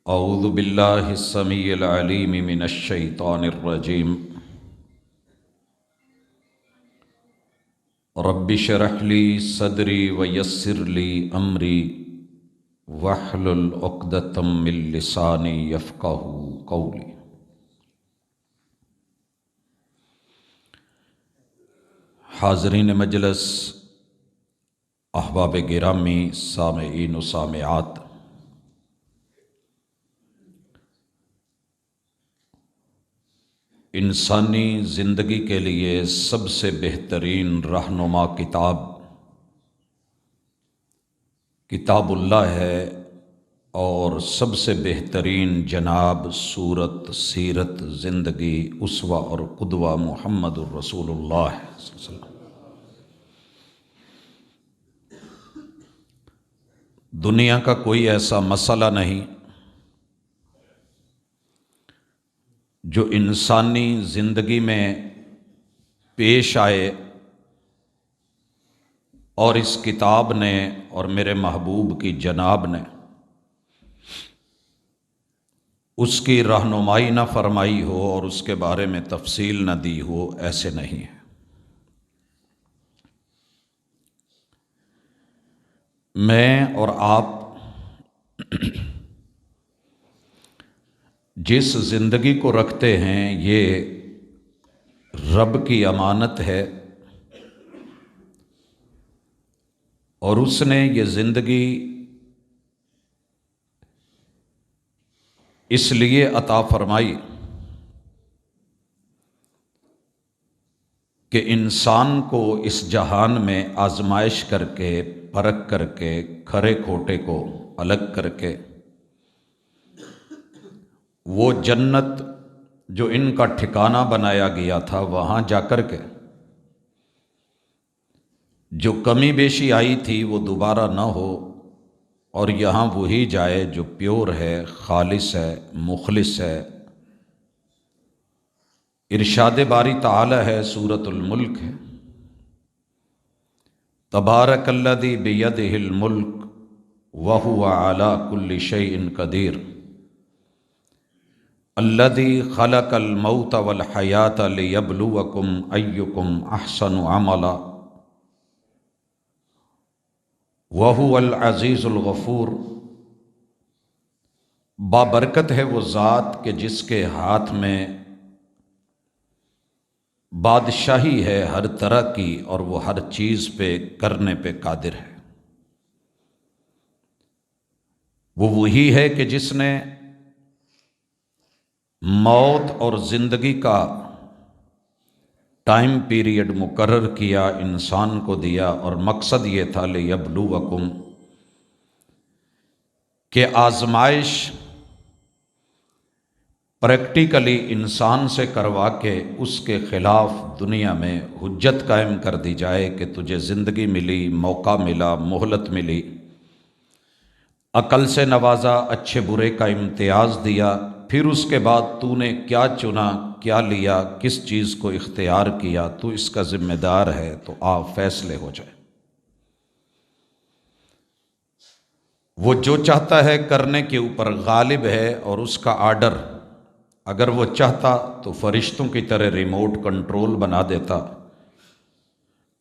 اعوذ باللہ السمیع العلیم من الشیطان الرجیم رب اشرح لی صدری ویسر لی امری واحلل عقدۃ من لسانی یفقہوا قولی۔ حاضرین مجلس، احباب گرامی، سامعین و سامعات، انسانی زندگی کے لیے سب سے بہترین رہنما کتاب اللہ ہے، اور سب سے بہترین جناب صورت، سیرت، زندگی، اسوہ اور قدوہ محمد الرسول اللہ صلی اللہ علیہ وسلم۔ دنیا کا کوئی ایسا مسئلہ نہیں جو انسانی زندگی میں پیش آئے اور اس کتاب نے اور میرے محبوب کی جناب نے اس کی رہنمائی نہ فرمائی ہو اور اس کے بارے میں تفصیل نہ دی ہو، ایسے نہیں ہے۔ میں اور آپ جس زندگی کو رکھتے ہیں یہ رب کی امانت ہے، اور اس نے یہ زندگی اس لیے عطا فرمائی کہ انسان کو اس جہان میں آزمائش کر کے، پرکھ کر کے، کھرے کھوٹے کو الگ کر کے وہ جنت جو ان کا ٹھکانہ بنایا گیا تھا وہاں جا کر کے جو کمی بیشی آئی تھی وہ دوبارہ نہ ہو، اور یہاں وہی جائے جو پیور ہے، خالص ہے، مخلص ہے۔ ارشاد باری تعالی ہے، سورۃ الملک ہے، تبارک الذی بیدہ الملک وہو علی کل شیء قدیر، الذی خلق الموت والحیاۃ لیبلوکم ایکم احسن عملا وہو العزیز الغفور۔ بابرکت ہے وہ ذات کہ جس کے ہاتھ میں بادشاہی ہے ہر طرح کی، اور وہ ہر چیز پہ کرنے پہ قادر ہے۔ وہ وہی ہے کہ جس نے موت اور زندگی کا ٹائم پیریڈ مقرر کیا، انسان کو دیا، اور مقصد یہ تھا لیبلوکم کہ آزمائش پریکٹیکلی انسان سے کروا کے اس کے خلاف دنیا میں حجت قائم کر دی جائے کہ تجھے زندگی ملی، موقع ملا، مہلت ملی، عقل سے نوازا، اچھے برے کا امتیاز دیا، پھر اس کے بعد تو نے کیا چنا، کیا لیا، کس چیز کو اختیار کیا، تو اس کا ذمہ دار ہے، تو آپ فیصلے ہو جائے۔ وہ جو چاہتا ہے کرنے کے اوپر غالب ہے، اور اس کا آرڈر اگر وہ چاہتا تو فرشتوں کی طرح ریموٹ کنٹرول بنا دیتا،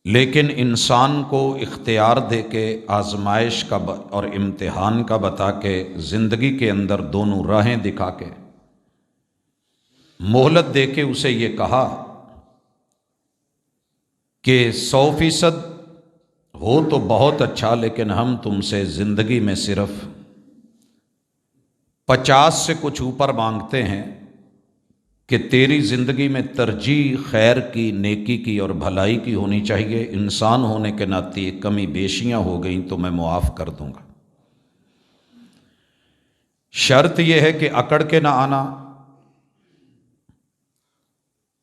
لیکن انسان کو اختیار دے کے، آزمائش کا اور امتحان کا بتا کے، زندگی کے اندر دونوں راہیں دکھا کے، مہلت دے کے اسے یہ کہا کہ 100% ہو تو بہت اچھا، لیکن ہم تم سے زندگی میں صرف 50 سے کچھ اوپر مانگتے ہیں کہ تیری زندگی میں ترجیح خیر کی، نیکی کی اور بھلائی کی ہونی چاہیے۔ انسان ہونے کے ناطے کمی بیشیاں ہو گئیں تو میں معاف کر دوں گا، شرط یہ ہے کہ اکڑ کے نہ آنا،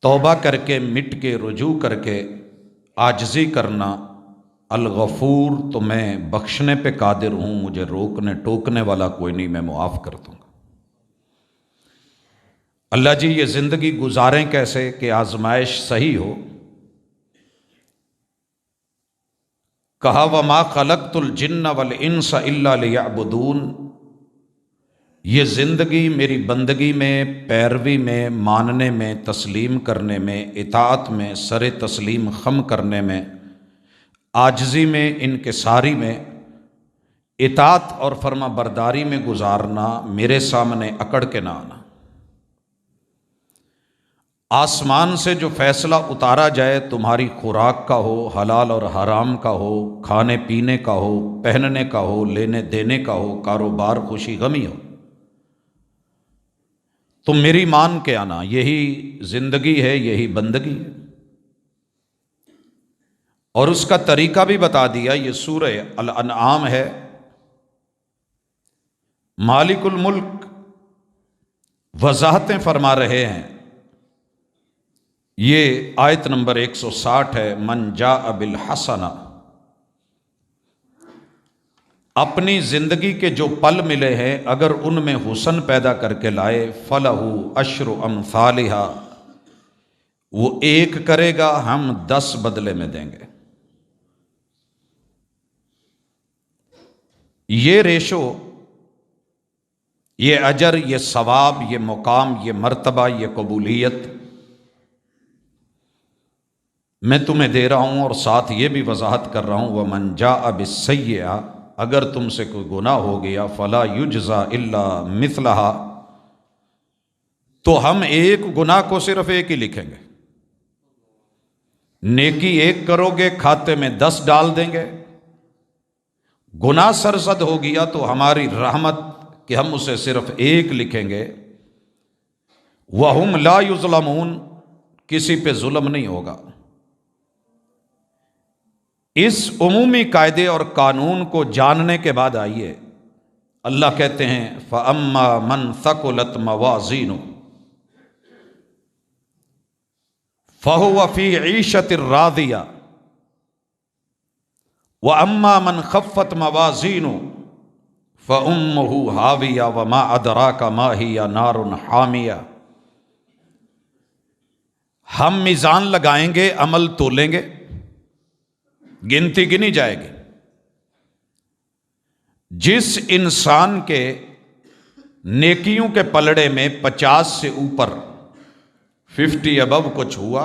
توبہ کر کے، مٹ کے، رجوع کر کے، عاجزی کرنا۔ الغفور، تو میں بخشنے پہ قادر ہوں، مجھے روکنے ٹوکنے والا کوئی نہیں، میں معاف کر دوں گا۔ اللہ جی یہ زندگی گزاریں کیسے کہ آزمائش صحیح ہو؟ کہا وَمَا خَلَقْتُ الْجِنَّ وَالْإِنسَ إِلَّا لِيَعْبُدُونَ، یہ زندگی میری بندگی میں، پیروی میں، ماننے میں، تسلیم کرنے میں، اطاعت میں، سر تسلیم خم کرنے میں، عاجزی میں، انکساری میں، اطاعت اور فرما برداری میں گزارنا، میرے سامنے اکڑ کے نہ آنا۔ آسمان سے جو فیصلہ اتارا جائے، تمہاری خوراک کا ہو، حلال اور حرام کا ہو، کھانے پینے کا ہو، پہننے کا ہو، لینے دینے کا ہو، کاروبار، خوشی غمی ہو، تم میری مان کے آنا، یہی زندگی ہے، یہی بندگی ہے۔ اور اس کا طریقہ بھی بتا دیا، یہ سورہ الانعام ہے۔ مالک الملک وضاحتیں فرما رہے ہیں، یہ آیت نمبر 160 ہے۔ من جاء بالحسنہ، اپنی زندگی کے جو پل ملے ہیں اگر ان میں حسن پیدا کر کے لائے، فَلَهُ عَشْرُ أَمْثَالِهَا، وہ ایک کرے گا، ہم 10 بدلے میں دیں گے۔ یہ ریشو، یہ اجر، یہ ثواب، یہ مقام، یہ مرتبہ، یہ قبولیت میں تمہیں دے رہا ہوں، اور ساتھ یہ بھی وضاحت کر رہا ہوں، وَمَنْ جَاءَ بِالسَّيِّئَةِ، اگر تم سے کوئی گناہ ہو گیا، فَلَا يُجْزَى إِلَّا مِثْلَهَا، تو ہم ایک گناہ کو صرف ایک ہی لکھیں گے۔ نیکی ایک کرو گے، کھاتے میں 10 ڈال دیں گے۔ گناہ سرزد ہو گیا تو ہماری رحمت کہ ہم اسے صرف ایک لکھیں گے۔ وَهُمْ لَا يُظْلَمُونَ، کسی پہ ظلم نہیں ہوگا۔ اس عمومی قاعدے اور قانون کو جاننے کے بعد آئیے، اللہ کہتے ہیں فَأَمَّا مَنْ ثَقُلَتْ مَوَازِينُهُ فَهُوَ فِي عِيشَةٍ رَاضِيَةٍ وَأَمَّا مَنْ خَفَّتْ مَوَازِينُهُ فَأُمُّهُ هَاوِيَةٌ وَمَا أَدْرَاكَ مَا هِيَ نَارٌ حَامِيَةٌ۔ ہم میزان لگائیں گے، عمل تولیں گے، گنتی گنی جائے گی۔ جس انسان کے نیکیوں کے پلڑے میں 50 سے اوپر 50 ابو کچھ ہوا،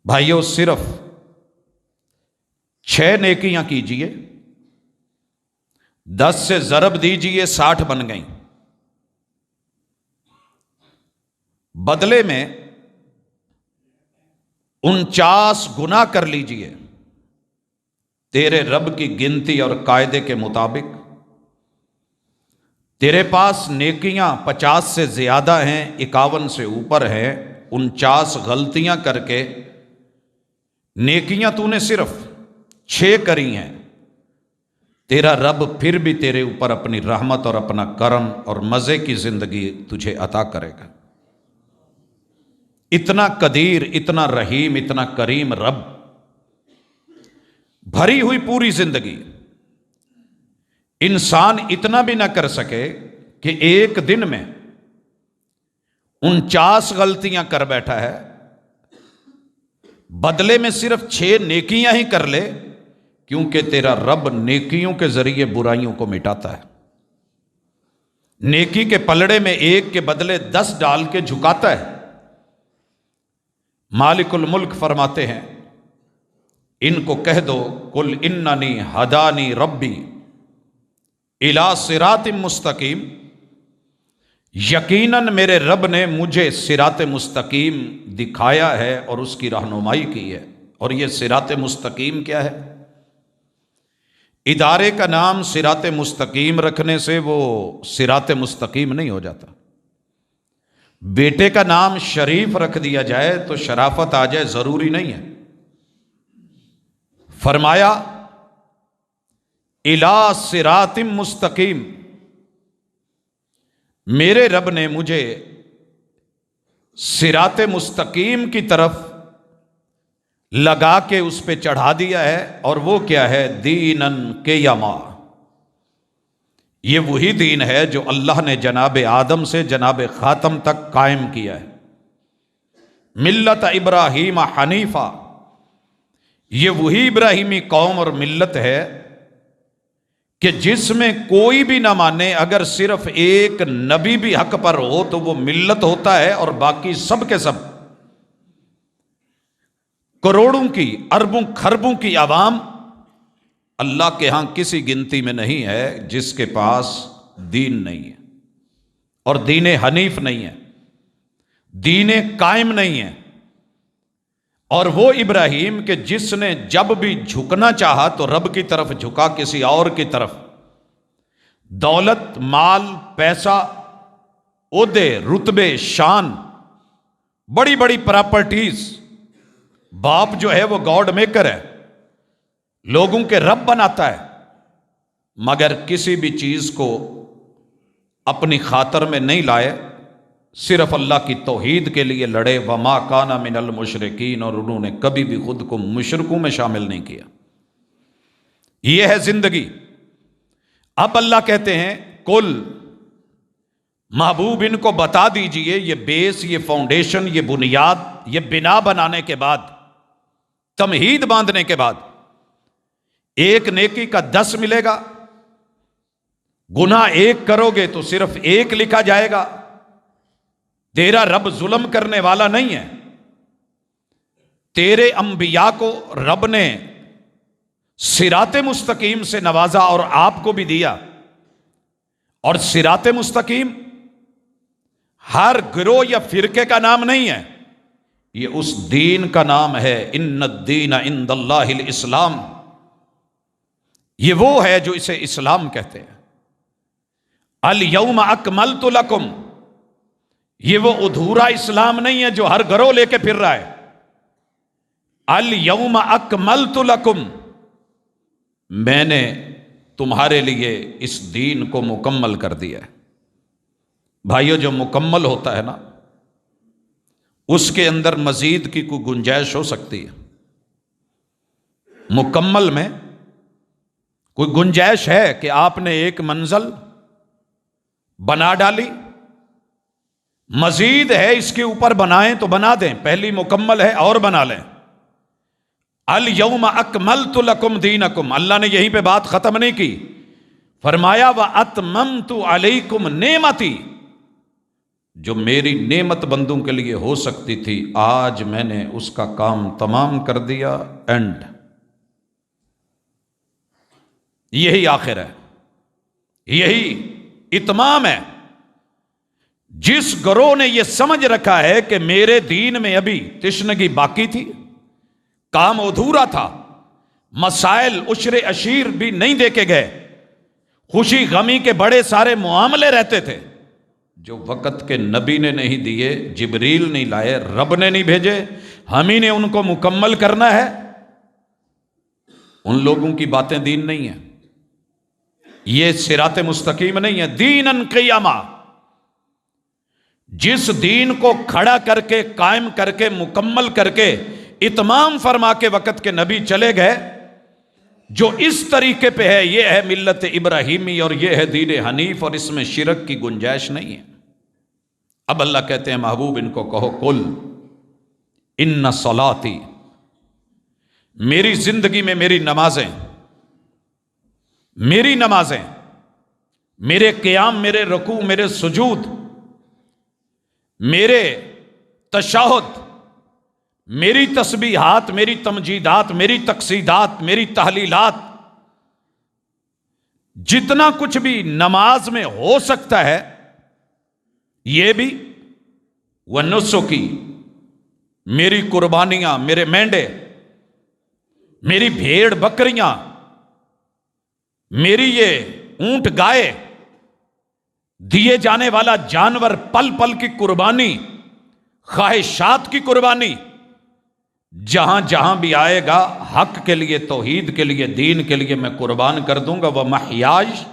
بھائیو صرف 6 نیکیاں کیجئے، 10 سے ضرب دیجئے، 60 بن گئیں۔ بدلے میں 49 گناہ کر لیجئے تیرے رب کی گنتی اور قاعدے کے مطابق۔ تیرے پاس نیکیاں 50 سے زیادہ ہیں، 51 سے اوپر ہیں، 49 غلطیاں کر کے نیکیاں تو نے صرف 6 کری ہیں، تیرا رب پھر بھی تیرے اوپر اپنی رحمت اور اپنا کرم اور مزے کی زندگی تجھے عطا کرے گا۔ اتنا قدیر، اتنا رحیم، اتنا کریم رب، بھری ہوئی پوری زندگی۔ انسان اتنا بھی نہ کر سکے کہ ایک دن میں 49 غلطیاں کر بیٹھا ہے، بدلے میں صرف 6 نیکیاں ہی کر لے، کیونکہ تیرا رب نیکیوں کے ذریعے برائیوں کو مٹاتا ہے۔ نیکی کے پلڑے میں ایک کے بدلے 10 ڈال کے جھکاتا ہے۔ مالک الملک فرماتے ہیں، ان کو کہہ دو قل اننی ہدانی ربی الی صراط مستقیم، یقیناً میرے رب نے مجھے صراط مستقیم دکھایا ہے اور اس کی رہنمائی کی ہے۔ اور یہ صراط مستقیم کیا ہے؟ ادارے کا نام صراط مستقیم رکھنے سے وہ صراط مستقیم نہیں ہو جاتا۔ بیٹے کا نام شریف رکھ دیا جائے تو شرافت آ جائے، ضروری نہیں ہے۔ فرمایا الی صراط مستقیم، میرے رب نے مجھے صراط مستقیم کی طرف لگا کے اس پہ چڑھا دیا ہے۔ اور وہ کیا ہے؟ دینن قیما، یہ وہی دین ہے جو اللہ نے جناب آدم سے جناب خاتم تک قائم کیا ہے۔ ملت ابراہیم حنیفہ، یہ وہی ابراہیمی قوم اور ملت ہے کہ جس میں کوئی بھی نہ مانے، اگر صرف ایک نبی بھی حق پر ہو تو وہ ملت ہوتا ہے، اور باقی سب کے سب کروڑوں کی اربوں خربوں کی عوام اللہ کے ہاں کسی گنتی میں نہیں ہے جس کے پاس دین نہیں ہے، اور دین حنیف نہیں ہے، دین قائم نہیں ہے۔ اور وہ ابراہیم کہ جس نے جب بھی جھکنا چاہا تو رب کی طرف جھکا، کسی اور کی طرف۔ دولت، مال، پیسہ، عہدے، رتبے، شان، بڑی بڑی پراپرٹیز، باپ جو ہے وہ گاڈ میکر ہے، لوگوں کے رب بناتا ہے، مگر کسی بھی چیز کو اپنی خاطر میں نہیں لائے، صرف اللہ کی توحید کے لیے لڑے۔ وما کان من المشرکین، اور انہوں نے کبھی بھی خود کو مشرکوں میں شامل نہیں کیا۔ یہ ہے زندگی۔ اب اللہ کہتے ہیں کل، محبوب ان کو بتا دیجئے، یہ بیس، یہ فاؤنڈیشن، یہ بنیاد، یہ بنا بنانے کے بعد، تمہید باندھنے کے بعد، ایک نیکی کا 10 ملے گا، گناہ ایک کرو گے تو صرف 1 لکھا جائے گا۔ تیرا رب ظلم کرنے والا نہیں ہے۔ تیرے انبیاء کو رب نے صراط مستقیم سے نوازا اور آپ کو بھی دیا، اور صراط مستقیم ہر گروہ یا فرقے کا نام نہیں ہے، یہ اس دین کا نام ہے۔ ان الدین عند اللہ الاسلام، یہ وہ ہے جو اسے اسلام کہتے ہیں۔ الیوم اکملت لکم، یہ وہ ادھورا اسلام نہیں ہے جو ہر گروہ لے کے پھر رہا ہے۔ الیوم اکملت لکم، میں نے تمہارے لیے اس دین کو مکمل کر دیا ہے۔ بھائیو، جو مکمل ہوتا ہے نا، اس کے اندر مزید کی کوئی گنجائش ہو سکتی ہے؟ مکمل میں کوئی گنجائش ہے کہ آپ نے ایک منزل بنا ڈالی، مزید ہے اس کے اوپر بنائیں تو بنا دیں، پہلی مکمل ہے اور بنا لیں۔ الیوم اکملت لکم دینکم، اللہ نے یہیں پہ بات ختم نہیں کی، فرمایا واتممت علیکم نعمتی، جو میری نعمت بندوں کے لیے ہو سکتی تھی آج میں نے اس کا کام تمام کر دیا۔ اینڈ، یہی آخر ہے، یہی اتمام ہے۔ جس گروہ نے یہ سمجھ رکھا ہے کہ میرے دین میں ابھی تشنگی باقی تھی، کام ادھورا تھا، مسائل عشر عشیر بھی نہیں دیکھے گئے، خوشی غمی کے بڑے سارے معاملے رہتے تھے جو وقت کے نبی نے نہیں دیے، جبریل نہیں لائے، رب نے نہیں بھیجے، ہم ہی نے ان کو مکمل کرنا ہے، ان لوگوں کی باتیں دین نہیں ہیں، یہ صراط مستقیم نہیں ہے۔ دیناً قیما، جس دین کو کھڑا کر کے، قائم کر کے، مکمل کر کے، اتمام فرما کے وقت کے نبی چلے گئے، جو اس طریقے پہ ہے، یہ ہے ملت ابراہیمی اور یہ ہے دین حنیف، اور اس میں شرک کی گنجائش نہیں ہے۔ اب اللہ کہتے ہیں محبوب ان کو کہو کل ان صلاتی، میری زندگی میں میری نمازیں، میرے قیام، میرے رکوع، میرے سجود، میرے تشہد، میری تسبیحات، میری تمجیدات، میری تقصیدات، میری تحلیلات، جتنا کچھ بھی نماز میں ہو سکتا ہے، یہ بھی ونسکی، میری قربانیاں، میرے مینڈے، میری بھیڑ بکریاں، میری یہ اونٹ گائے، دیے جانے والا جانور، پل پل کی قربانی، خواہشات کی قربانی، جہاں جہاں بھی آئے گا حق کے لیے، توحید کے لیے، دین کے لیے میں قربان کر دوں گا۔ وَمَحْيَايَ،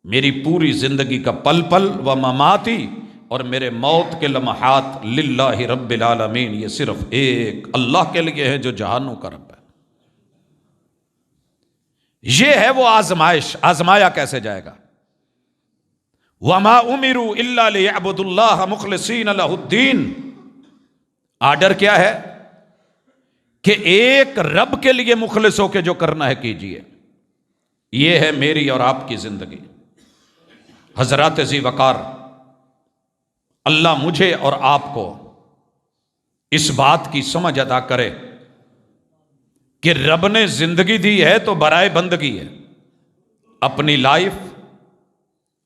میری پوری زندگی کا پل پل، وَمَمَاتِي، اور میرے موت کے لمحات، للہ رب العالمین، یہ صرف ایک اللہ کے لیے ہے جو جہانوں کا رب ہے۔ یہ ہے وہ آزمائش، آزمایا کیسے جائے گا؟ وَمَا أُمِرُوا إِلَّا لِيَعْبُدُوا اللَّهَ مُخْلِصِينَ لَهُ الدِّينَ، آرڈر کیا ہے کہ ایک رب کے لیے مخلص ہو کے جو کرنا ہے کیجئے۔ یہ ہے میری اور آپ کی زندگی۔ حضرات ذی وقار، اللہ مجھے اور آپ کو اس بات کی سمجھ عطا کرے کہ رب نے زندگی دی ہے تو برائے بندگی ہے۔ اپنی لائف،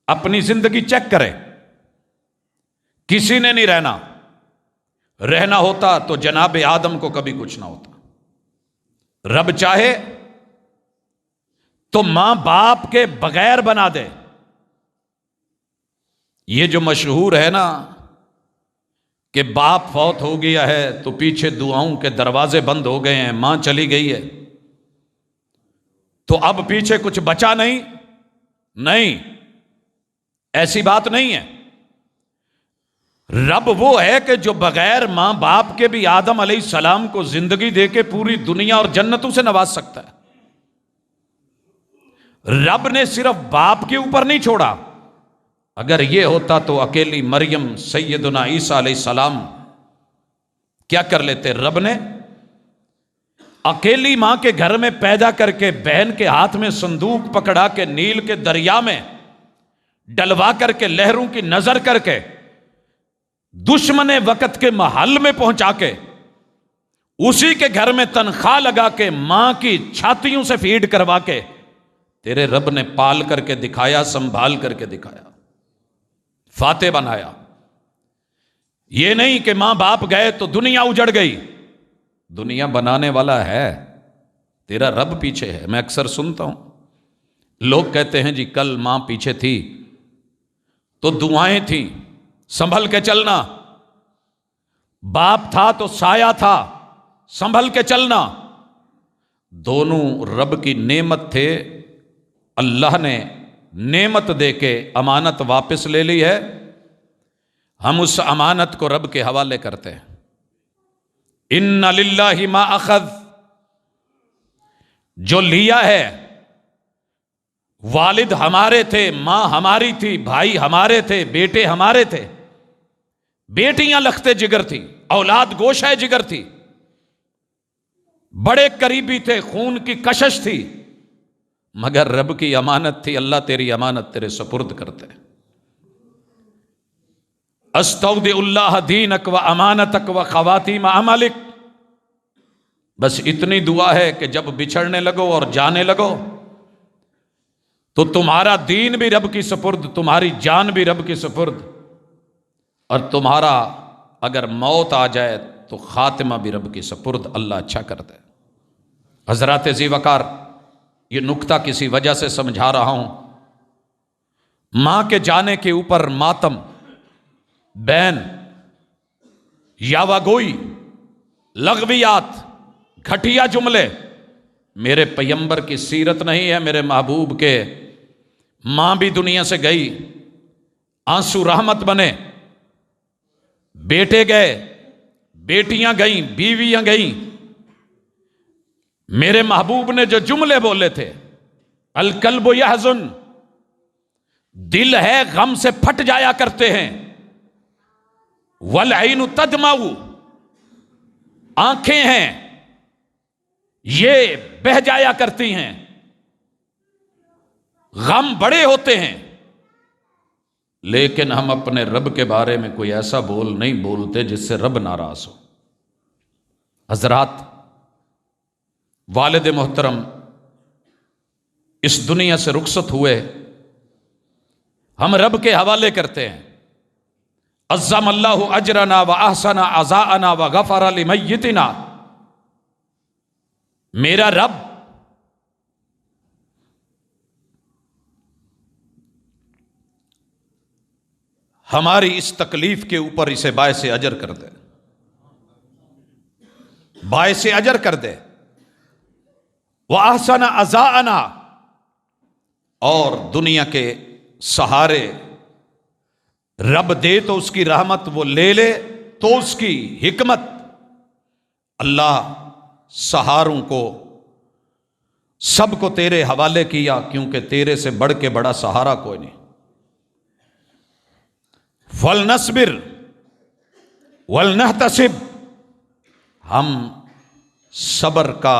اپنی زندگی چیک کرے۔ کسی نے نہیں رہنا ہوتا تو جناب آدم کو کبھی کچھ نہ ہوتا۔ رب چاہے تو ماں باپ کے بغیر بنا دے۔ یہ جو مشہور ہے نا کہ باپ فوت ہو گیا ہے تو پیچھے دعاؤں کے دروازے بند ہو گئے ہیں، ماں چلی گئی ہے تو اب پیچھے کچھ بچا نہیں، ایسی بات نہیں ہے۔ رب وہ ہے کہ جو بغیر ماں باپ کے بھی آدم علیہ السلام کو زندگی دے کے پوری دنیا اور جنتوں سے نواز سکتا ہے۔ رب نے صرف باپ کے اوپر نہیں چھوڑا، اگر یہ ہوتا تو اکیلی مریم سیدنا عیسیٰ علیہ السلام کیا کر لیتے؟ رب نے اکیلی ماں کے گھر میں پیدا کر کے بہن کے ہاتھ میں صندوق پکڑا کے نیل کے دریا میں ڈلوا کر کے لہروں کی نظر کر کے دشمن وقت کے محل میں پہنچا کے اسی کے گھر میں تنخواہ لگا کے ماں کی چھاتیوں سے فیڈ کروا کے تیرے رب نے پال کر کے دکھایا، سنبھال کر کے دکھایا، فاتح بنایا۔ یہ نہیں کہ ماں باپ گئے تو دنیا اجڑ گئی۔ دنیا بنانے والا ہے، تیرا رب پیچھے ہے۔ میں اکثر سنتا ہوں لوگ کہتے ہیں جی کل ماں پیچھے تھی تو دعائیں تھیں، سنبھل کے چلنا، باپ تھا تو سایہ تھا، سنبھل کے چلنا۔ دونوں رب کی نعمت تھے، اللہ نے نعمت دے کے امانت واپس لے لی ہے، ہم اس امانت کو رب کے حوالے کرتے ہیں۔ ان للہ ما اخذ، جو لیا ہے، والد ہمارے تھے، ماں ہماری تھی، بھائی ہمارے تھے، بیٹے ہمارے تھے، بیٹیاں لختے جگر تھی، اولاد گوشہ جگر تھی، بڑے قریبی تھے، خون کی کشش تھی، مگر رب کی امانت تھی۔ اللہ تیری امانت تیرے سپرد کرتے۔ استودع اللہ دینک و امانتک و خواتیم عملک۔ بس اتنی دعا ہے کہ جب بچھڑنے لگو اور جانے لگو تو تمہارا دین بھی رب کی سپرد، تمہاری جان بھی رب کی سپرد، اور تمہارا اگر موت آ جائے تو خاتمہ بھی رب کی سپرد۔ اللہ اچھا کر دے۔ حضرات ذی وقار، یہ نکتہ کسی وجہ سے سمجھا رہا ہوں۔ ماں کے جانے کے اوپر ماتم، بین، یاوہ گوئی، لغویات، گھٹیا جملے میرے پیغمبر کی سیرت نہیں ہے۔ میرے محبوب کے ماں بھی دنیا سے گئی، آنسو رحمت بنے، بیٹے گئے، بیٹیاں گئیں، بیویاں گئیں۔ میرے محبوب نے جو جملے بولے تھے، القلب یحزن، دل ہے غم سے پھٹ جایا کرتے ہیں، والعین تدمع، آنکھیں ہیں یہ بہہ جایا کرتی ہیں، غم بڑے ہوتے ہیں، لیکن ہم اپنے رب کے بارے میں کوئی ایسا بول نہیں بولتے جس سے رب ناراض ہو۔ حضرات، والد محترم اس دنیا سے رخصت ہوئے، ہم رب کے حوالے کرتے ہیں۔ عظم اللہ اجرنا و احسن عزاءنا و غفر لمیتنا۔ میرا رب ہماری اس تکلیف کے اوپر اسے باعث اجر کر دے، باعث اجر کر دے۔ وَأَحْسَنَ عَزَاءَنَا، اور دنیا کے سہارے رب دے تو اس کی رحمت وہ لے لے تو اس کی حکمت، اللہ سہاروں کو سب کو تیرے حوالے کیا، کیونکہ تیرے سے بڑھ کے بڑا سہارا کوئی نہیں۔ فَلْنَصْبِرْ وَلْنَحْتَسِبْ، ہم صبر کا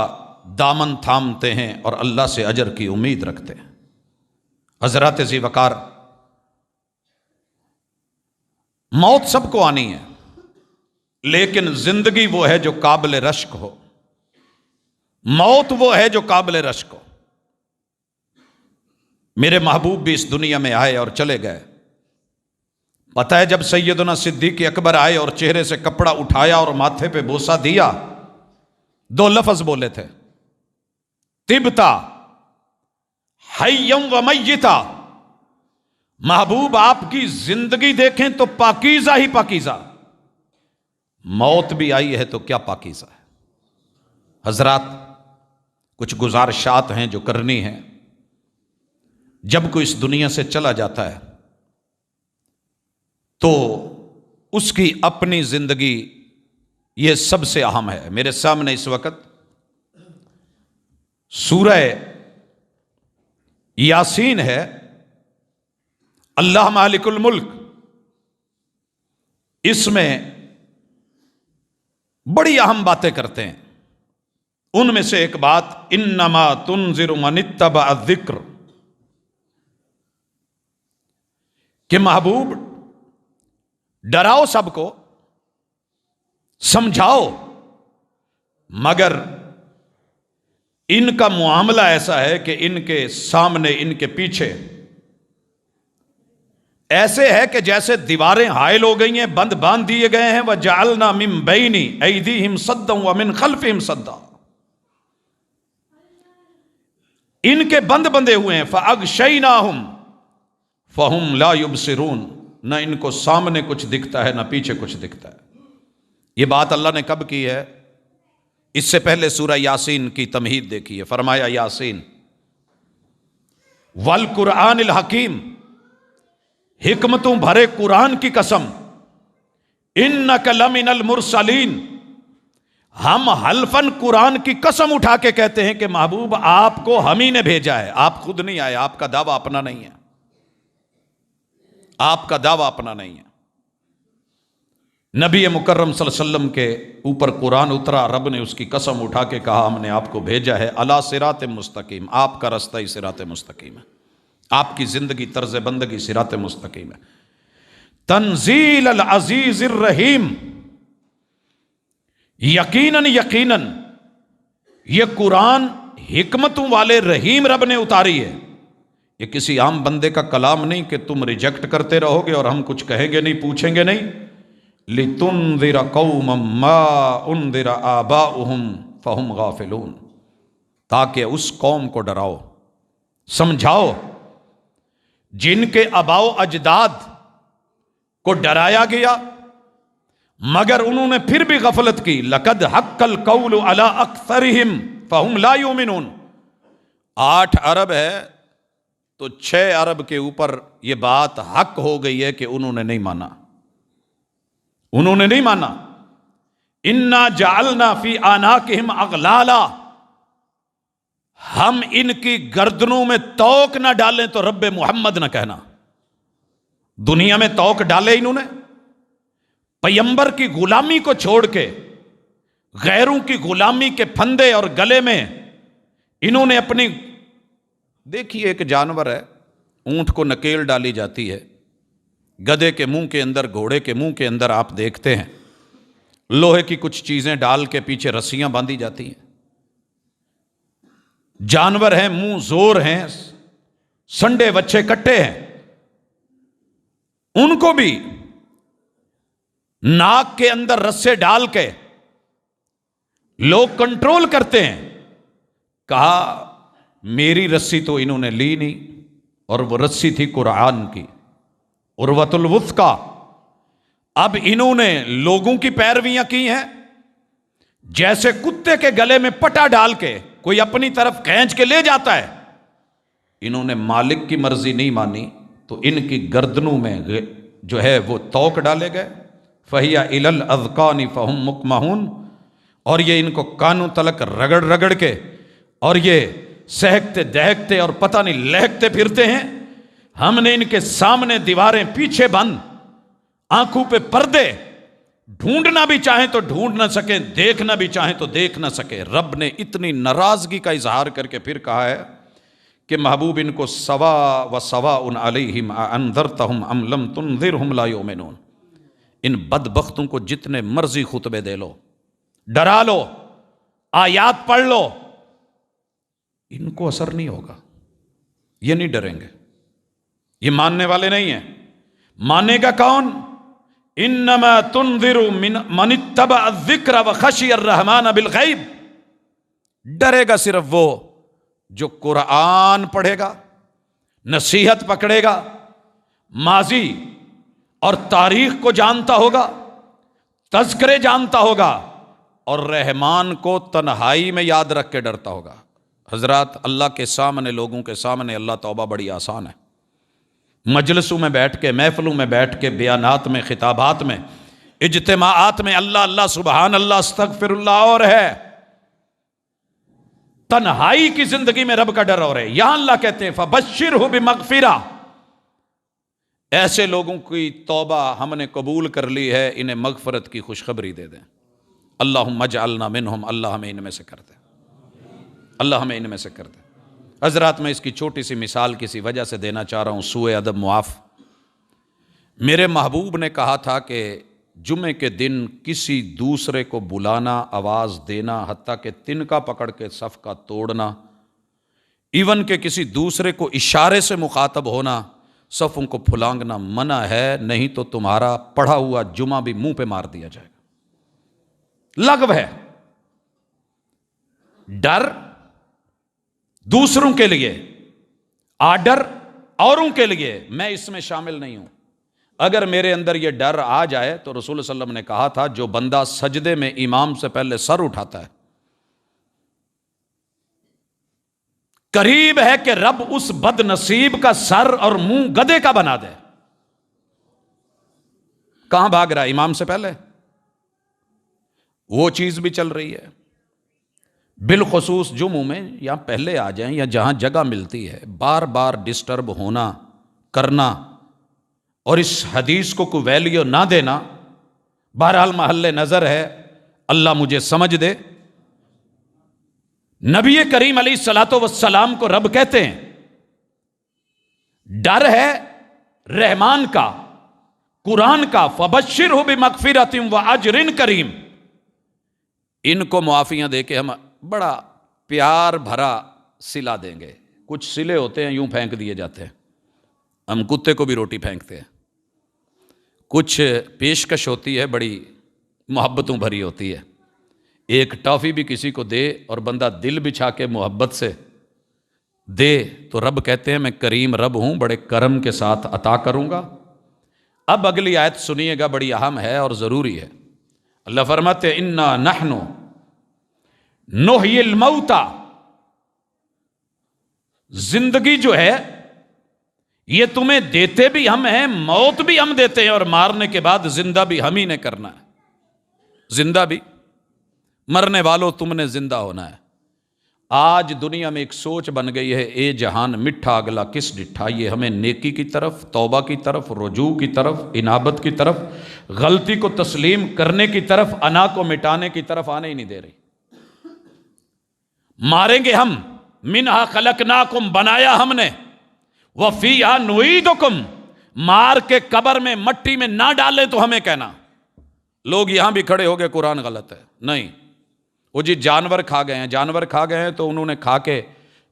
دامن تھامتے ہیں اور اللہ سے اجر کی امید رکھتے ہیں۔ حضرات ذی وقار، موت سب کو آنی ہے، لیکن زندگی وہ ہے جو قابل رشک ہو، موت وہ ہے جو قابل رشک ہو۔ میرے محبوب بھی اس دنیا میں آئے اور چلے گئے۔ پتہ ہے جب سیدنا صدیق اکبر آئے اور چہرے سے کپڑا اٹھایا اور ماتھے پہ بوسہ دیا، دو لفظ بولے تھے، طبتا حیم و میتا۔ محبوب آپ کی زندگی دیکھیں تو پاکیزہ ہی پاکیزہ، موت بھی آئی ہے تو کیا پاکیزہ ہے۔ حضرات، کچھ گزارشات ہیں جو کرنی ہیں۔ جب کوئی اس دنیا سے چلا جاتا ہے تو اس کی اپنی زندگی یہ سب سے اہم ہے۔ میرے سامنے اس وقت سورہ یاسین ہے، اللہ مالک الملک، اس میں بڑی اہم باتیں کرتے ہیں۔ ان میں سے ایک بات، انما تنذر من اتبع الذکر، کہ محبوب ڈراؤ سب کو، سمجھاؤ، مگر ان کا معاملہ ایسا ہے کہ ان کے سامنے، ان کے پیچھے ایسے ہے کہ جیسے دیواریں حائل ہو گئی ہیں، بند باندھ دیے گئے ہیں۔ وَجَعَلْنَا مِن بَيْنِ أَيْدِيهِمْ صَدًّا وَمِن خَلْفِهِمْ صَدًّا، ان کے بند بندے ہوئے ہیں۔ فَأَغْشَيْنَاهُمْ فَهُمْ لَا يُبْصِرُونَ، نہ ان کو سامنے کچھ دکھتا ہے نہ پیچھے کچھ دکھتا ہے۔ یہ بات اللہ نے کب کی ہے؟ اس سے پہلے سورہ یاسین کی تمہید دیکھیے، فرمایا یاسین وَالْقُرْآنِ الْحَكِيمِ، حکمتوں بھرے قرآن کی قسم، اِنَّكَ لَمِنَ الْمُرْسَلِينَ، ہم حلفاً قرآن کی قسم اٹھا کے کہتے ہیں کہ محبوب آپ کو ہم ہی نے بھیجا ہے، آپ خود نہیں آئے، آپ کا دعویٰ اپنا نہیں ہے، آپ کا دعویٰ اپنا نہیں ہے۔ نبی مکرم صلی اللہ علیہ وسلم کے اوپر قرآن اترا، رب نے اس کی قسم اٹھا کے کہا ہم نے آپ کو بھیجا ہے علی صراط مستقیم، آپ کا رستہ ہی صراط مستقیم ہے، آپ کی زندگی طرز بندگی صراط مستقیم ہے۔ تنزیل العزیز الرحیم، یقیناً یقیناً یہ قرآن حکمتوں والے رحیم رب نے اتاری ہے۔ یہ کسی عام بندے کا کلام نہیں کہ تم ریجیکٹ کرتے رہو گے اور ہم کچھ کہیں گے نہیں، پوچھیں گے نہیں۔ لِتُنذِرَ قَوْمًا مَا أُنذِرَ آبَاؤُهُمْ فَهُمْ غَافِلُونَ، تاکہ اس قوم کو ڈراؤ، سمجھاؤ جن کے آباء و اجداد کو ڈرایا گیا مگر انہوں نے پھر بھی غفلت کی۔ لَقَدْ حَقَّ الْقَوْلُ عَلَىٰ أَكْثَرِهِمْ فَهُمْ لَا يُؤْمِنُونَ، 8 ارب ہے تو 6 ارب کے اوپر یہ بات حق ہو گئی ہے کہ انہوں نے نہیں مانا، انہوں نے نہیں مانا۔ اِنَّا جَعَلْنَا فِي أَعْنَاقِهِمْ أَغْلَالًا، ہم ان کی گردنوں میں توق نہ ڈالیں تو رب محمد نہ کہنا۔ دنیا میں توق ڈالے انہوں نے، پیمبر کی غلامی کو چھوڑ کے غیروں کی غلامی کے پھندے اور گلے میں انہوں نے اپنی، دیکھیے ایک جانور ہے، اونٹ کو نکیل ڈالی جاتی ہے، گدھے کے منہ کے اندر، گھوڑے کے منہ کے اندر آپ دیکھتے ہیں لوہے کی کچھ چیزیں ڈال کے پیچھے رسیاں باندھی جاتی ہیں۔ جانور ہیں، منہ زور ہیں، سنڈے بچے کٹے ہیں، ان کو بھی ناک کے اندر رسے ڈال کے لوگ کنٹرول کرتے ہیں۔ کہا میری رسی تو انہوں نے لی نہیں، اور وہ رسی تھی قرآن کی، عروۃ الوثقی۔ اب انہوں نے لوگوں کی پیرویاں کی ہیں، جیسے کتے کے گلے میں پٹا ڈال کے کوئی اپنی طرف کھینچ کے لے جاتا ہے۔ انہوں نے مالک کی مرضی نہیں مانی تو ان کی گردنوں میں جو ہے وہ توق ڈالے گئے، فَهِيَ إِلَى الْأَذْقَانِ فَهُمْ مُقْمَحُونَ، اور یہ ان کو کانوں تلک رگڑ رگڑ کے اور یہ سہکتے دہکتے اور پتہ نہیں لہکتے پھرتے ہیں۔ ہم نے ان کے سامنے دیواریں، پیچھے بند، آنکھوں پہ پردے ڈھونڈنا بھی چاہیں تو ڈھونڈ نہ سکیں، دیکھنا بھی چاہیں تو دیکھ نہ سکیں۔ رب نے اتنی ناراضگی کا اظہار کر کے پھر کہا ہے کہ محبوب ان کو سوا و سواء علیہم انذرتہم ام لم تنذرہم لا یؤمنون، ان بدبختوں کو جتنے مرضی خطبے دے لو، ڈرا لو، آیات پڑھ لو، ان کو اثر نہیں ہوگا، یہ نہیں ڈریں گے، یہ ماننے والے نہیں ہیں۔ مانے گا کون؟ انما تنذر من اتبع الذکر وخشی الرحمن بالغیب، ڈرے گا صرف وہ جو قرآن پڑھے گا، نصیحت پکڑے گا، ماضی اور تاریخ کو جانتا ہوگا، تذکرے جانتا ہوگا، اور رحمان کو تنہائی میں یاد رکھ کے ڈرتا ہوگا۔ حضرات، اللہ کے سامنے، لوگوں کے سامنے اللہ توبہ بڑی آسان ہے۔ مجلسوں میں بیٹھ کے، محفلوں میں بیٹھ کے، بیانات میں، خطابات میں، اجتماعات میں اللہ اللہ، سبحان اللہ، استغفر اللہ اور ہے۔ تنہائی کی زندگی میں رب کا ڈر اور ہے۔ یہاں اللہ کہتے ہیں فَبَشِّرْهُ بِمَغْفِرَةٍ، ایسے لوگوں کی توبہ ہم نے قبول کر لی ہے، انہیں مغفرت کی خوشخبری دے دیں۔ اللہم اجعلنا منہم، اللہ ہمیں ان میں سے کر دے، اللہ ہمیں ان میں سے کر دے۔ حضرات، میں اس کی چھوٹی سی مثال کسی وجہ سے دینا چاہ رہا ہوں، سوء ادب معاف۔ میرے محبوب نے کہا تھا کہ جمعے کے دن کسی دوسرے کو بلانا، آواز دینا، حتیٰ کہ تنکا پکڑ کے صف کا توڑنا، ایون کہ کسی دوسرے کو اشارے سے مخاطب ہونا، صفوں کو پھلانگنا منع ہے، نہیں تو تمہارا پڑھا ہوا جمعہ بھی منہ پہ مار دیا جائے گا۔ لغو ہے۔ ڈر دوسروں کے لیے، آرڈر اوروں کے لیے، میں اس میں شامل نہیں ہوں۔ اگر میرے اندر یہ ڈر آ جائے تو رسول صلی اللہ علیہ وسلم نے کہا تھا جو بندہ سجدے میں امام سے پہلے سر اٹھاتا ہے، قریب ہے کہ رب اس بد نصیب کا سر اور منہ گدھے کا بنا دے۔ کہاں بھاگ رہا ہے؟ امام سے پہلے وہ چیز بھی چل رہی ہے۔ بالخصوص جمعوں میں یا پہلے آ جائیں، یا جہاں جگہ ملتی ہے، بار بار ڈسٹرب ہونا، کرنا، اور اس حدیث کو کوئی ویلیو نہ دینا، بہرحال محل نظر ہے، اللہ مجھے سمجھ دے۔ نبی کریم علیہ الصلوۃ والسلام کو رب کہتے ہیں، ڈر ہے رحمان کا، قرآن کا، فَبَشِّرْهُ بِمَغْفِرَةٍ وَأَجْرٍ کریم۔ ان کو معافیاں دے کے ہم بڑا پیار بھرا صلہ دیں گے۔ کچھ صلے ہوتے ہیں یوں پھینک دیے جاتے ہیں، ہم کتے کو بھی روٹی پھینکتے ہیں۔ کچھ پیشکش ہوتی ہے، بڑی محبتوں بھری ہوتی ہے۔ ایک ٹافی بھی کسی کو دے اور بندہ دل بچھا کے محبت سے دے تو رب کہتے ہیں میں کریم رب ہوں، بڑے کرم کے ساتھ عطا کروں گا۔ اب اگلی آیت سنیے گا، بڑی اہم ہے اور ضروری ہے۔ اللہ فرماتے ہیں انا نحن نحیی الموتى، زندگی جو ہے یہ تمہیں دیتے بھی ہم ہیں، موت بھی ہم دیتے ہیں، اور مارنے کے بعد زندہ بھی ہم ہی نے کرنا ہے۔ زندہ بھی، مرنے والوں تم نے زندہ ہونا ہے۔ آج دنیا میں ایک سوچ بن گئی ہے، اے جہان مٹھا اگلا کس ڈٹھا، یہ ہمیں نیکی کی طرف، توبہ کی طرف، رجوع کی طرف، انابت کی طرف، غلطی کو تسلیم کرنے کی طرف، انا کو مٹانے کی طرف آنے ہی نہیں دے رہی۔ ماریں گے ہم، منہا خلقناکم، بنایا ہم نے، وفیہا نعیدکم، مار کے قبر میں مٹی میں نہ ڈالیں تو ہمیں کہنا۔ لوگ یہاں بھی کھڑے ہو گئے قرآن غلط ہے، نہیں، وہ جی جانور کھا گئے ہیں، جانور کھا گئے ہیں تو انہوں نے کھا کے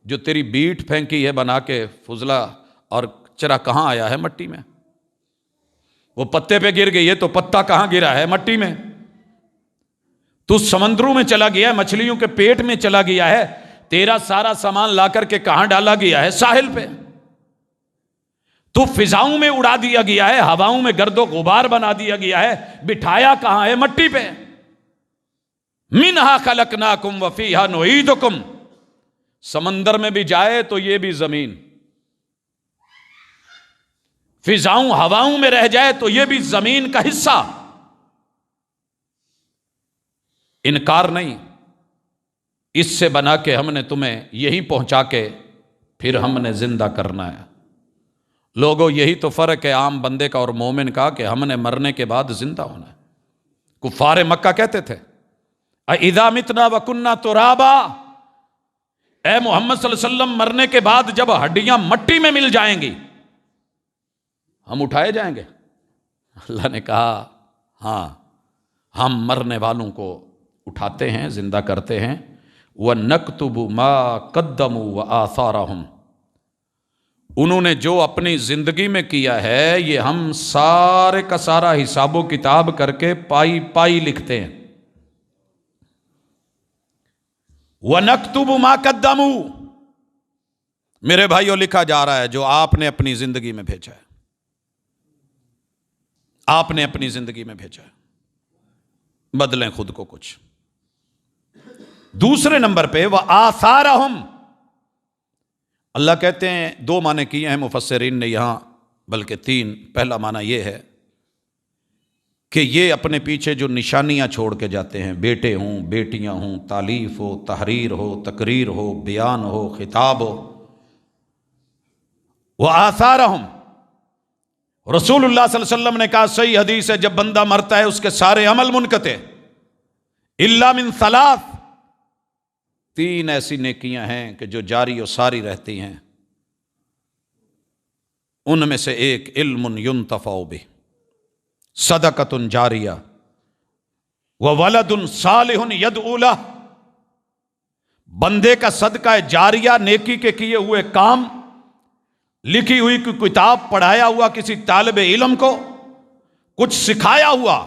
جو تیری بیٹ پھینکی ہے بنا کے فضلہ اور چرا کہاں آیا ہے؟ مٹی میں۔ وہ پتے پہ گر گئی ہے تو پتا کہاں گرا ہے؟ مٹی میں۔ تو سمندروں میں چلا گیا ہے، مچھلیوں کے پیٹ میں چلا گیا ہے، تیرا سارا سامان لا کر کے کہاں ڈالا گیا ہے؟ ساحل پہ۔ تو فضاؤں میں اڑا دیا گیا ہے، ہواؤں میں گرد و غبار بنا دیا گیا ہے، بٹھایا کہاں ہے؟ مٹی پہ۔ منہا خلقناکم وفیہا نعیدکم، سمندر میں بھی جائے تو یہ بھی زمین، فضاؤں ہواؤں میں رہ جائے تو یہ بھی زمین کا حصہ۔ انکار نہیں، اس سے بنا کے ہم نے تمہیں یہی پہنچا کے پھر ہم نے زندہ کرنا ہے۔ لوگوں، یہی تو فرق ہے عام بندے کا اور مومن کا، کہ ہم نے مرنے کے بعد زندہ ہونا ہے۔ کفار مکہ کہتے تھے اذا متنا وکننا ترابا، اے محمد صلی اللہ علیہ وسلم مرنے کے بعد جب ہڈیاں مٹی میں مل جائیں گی ہم اٹھائے جائیں گے؟ اللہ نے کہا ہاں، ہم مرنے والوں کو اٹھاتے ہیں، زندہ کرتے ہیں۔ وَنَكْتُبُ مَا قَدَّمُوا وَآثَارَهُمْ، انہوں نے جو اپنی زندگی میں کیا ہے یہ ہم سارے کا سارا حساب و کتاب کر کے پائی پائی لکھتے ہیں۔ وَنَكْتُبُ مَا قَدَّمُوا، میرے بھائیوں لکھا جا رہا ہے جو آپ نے اپنی زندگی میں بھیجا ہے، آپ نے اپنی زندگی میں بھیجا ہے، بدلیں خود کو کچھ۔ دوسرے نمبر پہ وَآثَارَهُمْ، اللہ کہتے ہیں دو معنی کیے ہیں مفسرین نے یہاں، بلکہ تین۔ پہلا معنی یہ ہے کہ یہ اپنے پیچھے جو نشانیاں چھوڑ کے جاتے ہیں، بیٹے ہوں، بیٹیاں ہوں، تالیف ہو، تحریر ہو، تقریر ہو، بیان ہو، خطاب ہو، وَآثَارَهُمْ، رسول اللہ صلی اللہ علیہ وسلم نے کہا، صحیح حدیث ہے، جب بندہ مرتا ہے اس کے سارے عمل منقطع الا من ثلاث، تین ایسی نیکیاں ہیں کہ جو جاری و ساری رہتی ہیں، ان میں سے ایک علم ينتفع بہ، صدقۃ جاریہ، وولد صالح يدعو لہ، بندے کا صدقہ جاریہ، نیکی کے کیے ہوئے کام، لکھی ہوئی کوئی کتاب، پڑھایا ہوا کسی طالب علم کو، کچھ سکھایا ہوا،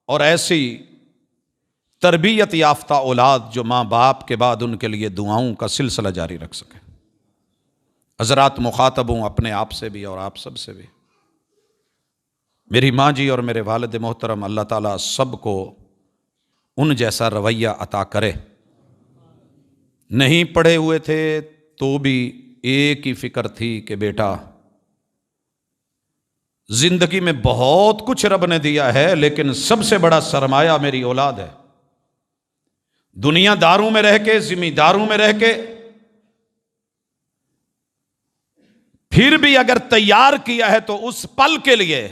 اور ایسی تربیت یافتہ اولاد جو ماں باپ کے بعد ان کے لیے دعاؤں کا سلسلہ جاری رکھ سکے۔ حضرات مخاطب ہوں اپنے آپ سے بھی اور آپ سب سے بھی، میری ماں جی اور میرے والد محترم، اللہ تعالیٰ سب کو ان جیسا رویہ عطا کرے۔ نہیں پڑھے ہوئے تھے تو بھی ایک ہی فکر تھی کہ بیٹا زندگی میں بہت کچھ رب نے دیا ہے، لیکن سب سے بڑا سرمایہ میری اولاد ہے۔ دنیا داروں میں رہ کے، ذمہ داروں میں رہ کے، پھر بھی اگر تیار کیا ہے تو اس پل کے لیے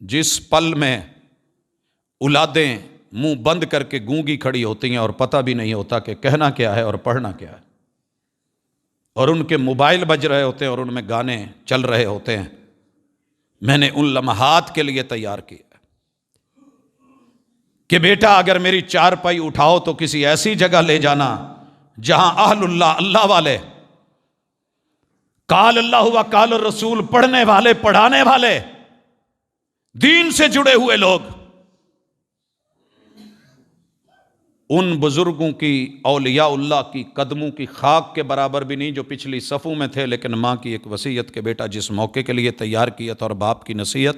جس پل میں اولادیں منہ بند کر کے گونگی کھڑی ہوتی ہیں اور پتہ بھی نہیں ہوتا کہ کہنا کیا ہے اور پڑھنا کیا ہے، اور ان کے موبائل بج رہے ہوتے ہیں اور ان میں گانے چل رہے ہوتے ہیں، میں نے ان لمحات کے لیے تیار کیا کہ بیٹا اگر میری چارپائی اٹھاؤ تو کسی ایسی جگہ لے جانا جہاں اہل اللہ، اللہ والے، قال اللہ و قال الرسول، پڑھنے والے، پڑھانے والے، دین سے جڑے ہوئے لوگ، ان بزرگوں کی، اولیاء اللہ کی قدموں کی خاک کے برابر بھی نہیں جو پچھلی صفوں میں تھے، لیکن ماں کی ایک وصیت کے بیٹا جس موقع کے لیے تیار کیا تھا، اور باپ کی نصیحت،